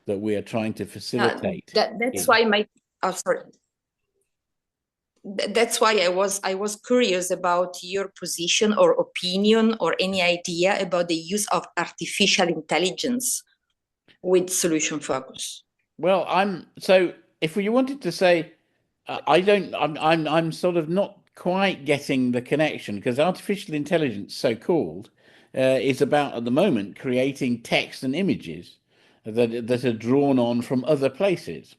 that we are trying to facilitate. That's why that's why I was curious about your position or opinion or any idea about the use of artificial intelligence with solution focus. Well, so if you wanted to say, I'm sort of not quite getting the connection, because artificial intelligence, so called, is about at the moment creating text and images that are drawn on from other places.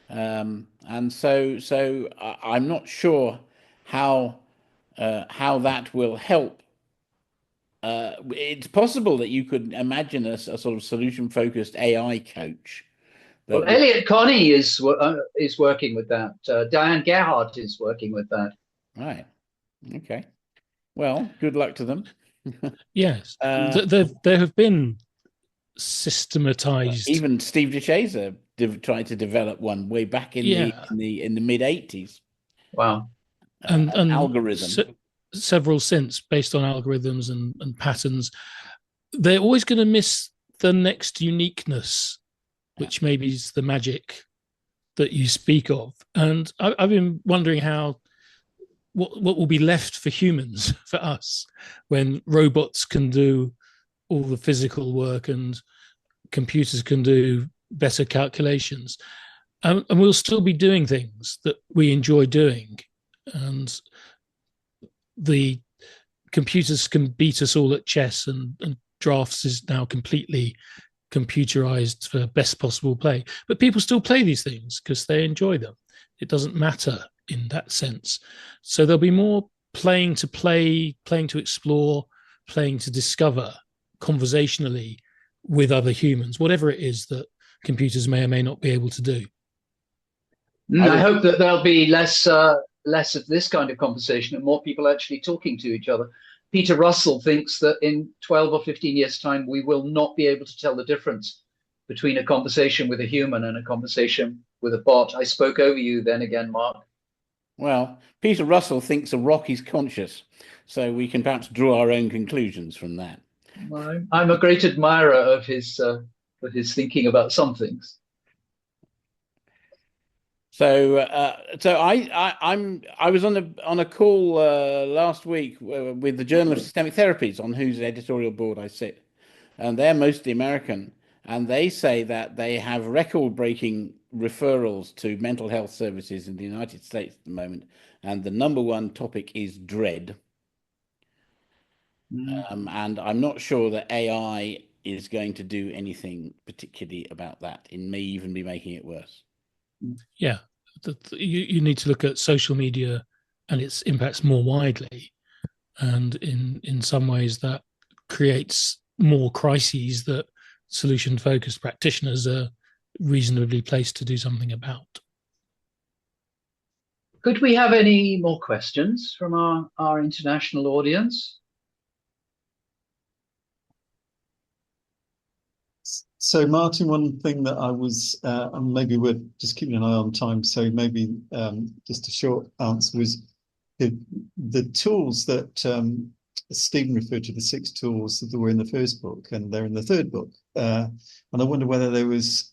And so I'm not sure how that will help. It's possible that you could imagine a sort of solution-focused AI coach. Well, Elliot Connie is working with that. Diane Gerhardt is working with that. Right. Okay. Well, good luck to them. Yes, there have been systematized. Even Steve DeShazer tried to develop one way back in the mid 80s. Wow. And algorithm. Several since, based on algorithms and patterns. They're always going to miss the next uniqueness, which maybe is the magic that you speak of. And I've been wondering what will be left for humans, for us, when robots can do all the physical work and computers can do better calculations. And we'll still be doing things that we enjoy doing. And the computers can beat us all at chess, and drafts is now completely computerized for best possible play. But people still play these things because they enjoy them. It doesn't matter in that sense. So there'll be more playing to play, playing to explore, playing to discover conversationally with other humans, whatever it is that computers may or may not be able to do. I hope that there'll be less of this kind of conversation and more people actually talking to each other. Peter Russell thinks that in 12 or 15 years' time, we will not be able to tell the difference between a conversation with a human and a conversation with a bot. I spoke over you then again, Mark. Well, Peter Russell thinks a rock is conscious, so we can perhaps draw our own conclusions from that. I'm a great admirer of his thinking about some things. So, I was on a call last week with the Journal of Systemic Therapies, on whose editorial board I sit, and they're mostly American, and they say that they have record-breaking referrals to mental health services in the United States at the moment, and the number one topic is dread. And I'm not sure that AI is going to do anything particularly about that. It may even be making it worse. Yeah, you need to look at social media and its impacts more widely, and in some ways that creates more crises that solution-focused practitioners are reasonably placed to do something about. Could we have any more questions from our international audience? So, Martin, one thing that I was, and maybe we're just keeping an eye on time, so maybe just a short answer was the tools that Stephen referred to, the 6 tools that were in the first book, and they're in the third book. And I wonder whether there was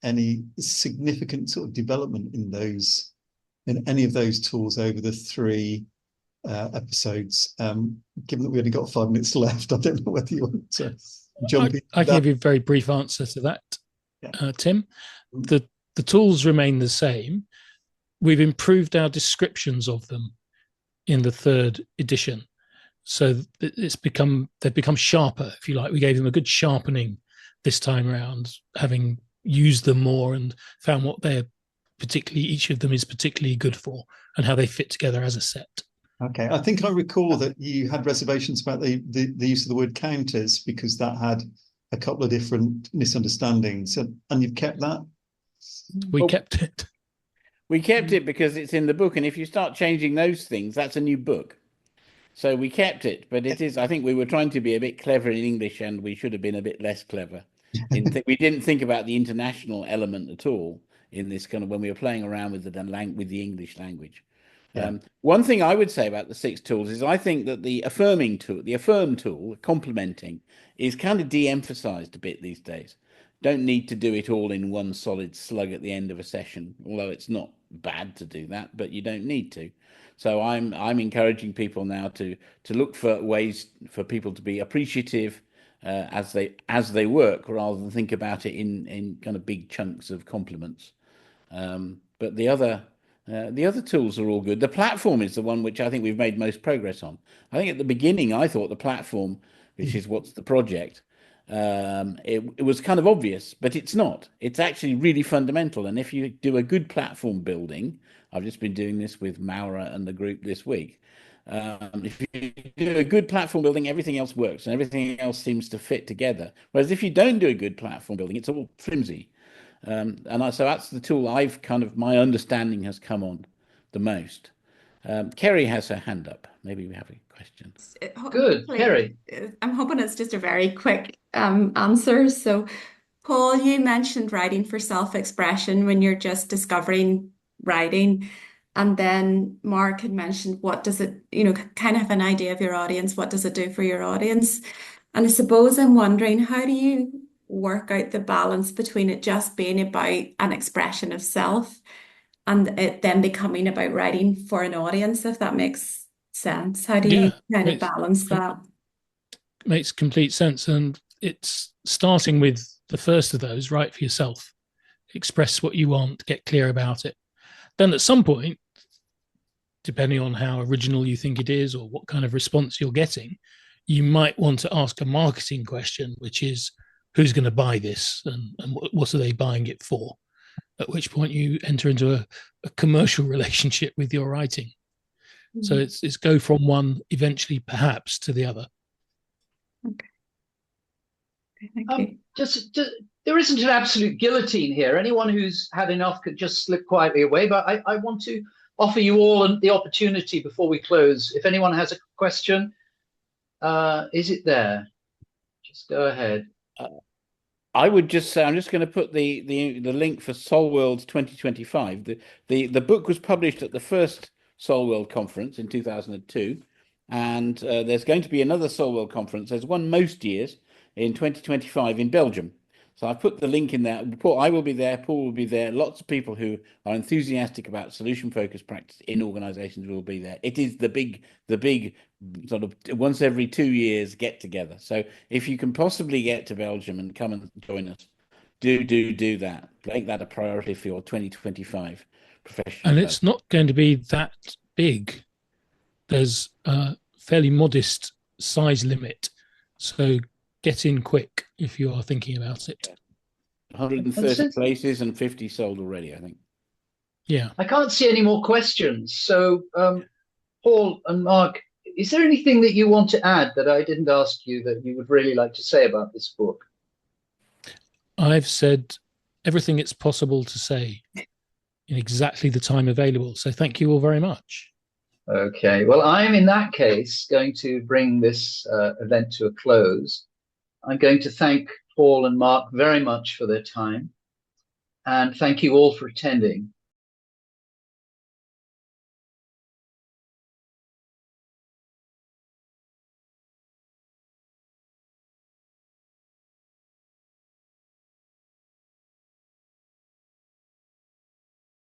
any significant sort of development in any of those tools over the 3 episodes. Given that we only got 5 minutes left, I don't know whether you want to jump in. I can give you a very brief answer to that, Tim. The tools remain the same. We've improved our descriptions of them in the 3rd edition, so they've become sharper, if you like. We gave them a good sharpening this time around, having used them more and found what each of them is particularly good for and how they fit together as a set. Okay, I think I recall that you had reservations about the use of the word counters, because that had a couple of different misunderstandings, and you've kept that? We kept it. We kept it because it's in the book, and if you start changing those things, that's a new book. So we kept it, but it is, I think we were trying to be a bit clever in English, and we should have been a bit less clever. We didn't think about the international element at all in this kind of, when we were playing around with the English language. Yeah. One thing I would say about the 6 tools is I think that the affirm tool, complementing, is kind of de-emphasized a bit these days. Don't need to do it all in one solid slug at the end of a session, although it's not bad to do that, but you don't need to. So I'm encouraging people now to look for ways for people to be appreciative as they work, rather than think about it in kind of big chunks of compliments. But the other tools are all good. The platform is the one which I think we've made most progress on. I think at the beginning, I thought the platform, which is what's the project, it was kind of obvious, but it's not. It's actually really fundamental. And if you do a good platform building, I've just been doing this with Maura and the group this week. If you do a good platform building, everything else works and everything else seems to fit together. Whereas if you don't do a good platform building, it's all flimsy. So that's the tool my understanding has come on the most. Kerry has her hand up. Maybe we have a question. Good, Kerry. I'm hoping it's just a very quick answer. So, Paul, you mentioned writing for self-expression when you're just discovering writing. And then Mark had mentioned, what does it, kind of have an idea of your audience, what does it do for your audience? And I suppose I'm wondering, how do you work out the balance between it just being about an expression of self and it then becoming about writing for an audience, if that makes sense? How do you kind of balance that? Makes complete sense. And it's starting with the first of those, write for yourself, express what you want, get clear about it. Then at some point, depending on how original you think it is or what kind of response you're getting, you might want to ask a marketing question, which is, who's going to buy this and what are they buying it for? At which point you enter into a commercial relationship with your writing. Mm-hmm. So it's go from one eventually perhaps to the other. Okay. Thank you. There isn't an absolute guillotine here. Anyone who's had enough could just slip quietly away. But I want to offer you all the opportunity before we close. If anyone has a question, is it there? Just go ahead. I would just say, I'm just going to put the link for Soul World 2025. The book was published at the first Soul World conference in 2002, and there's going to be another Soul World conference. There's one most years in 2025 in Belgium. So I've put the link in there. I will be there. Paul will be there. Lots of people who are enthusiastic about solution-focused practice in organizations will be there. It is the big sort of once every 2 years get together. So if you can possibly get to Belgium and come and join us, do that. Make that a priority for your 2025 professional. And it's not going to be that big. There's a fairly modest size limit. So get in quick if you are thinking about it. 130 places and 50 sold already, I think. Yeah. I can't see any more questions. So, Paul and Mark, is there anything that you want to add that I didn't ask you that you would really like to say about this book? I've said everything it's possible to say in exactly the time available. So thank you all very much. Okay. Well, I'm in that case going to bring this event to a close. I'm going to thank Paul and Mark very much for their time, and thank you all for attending.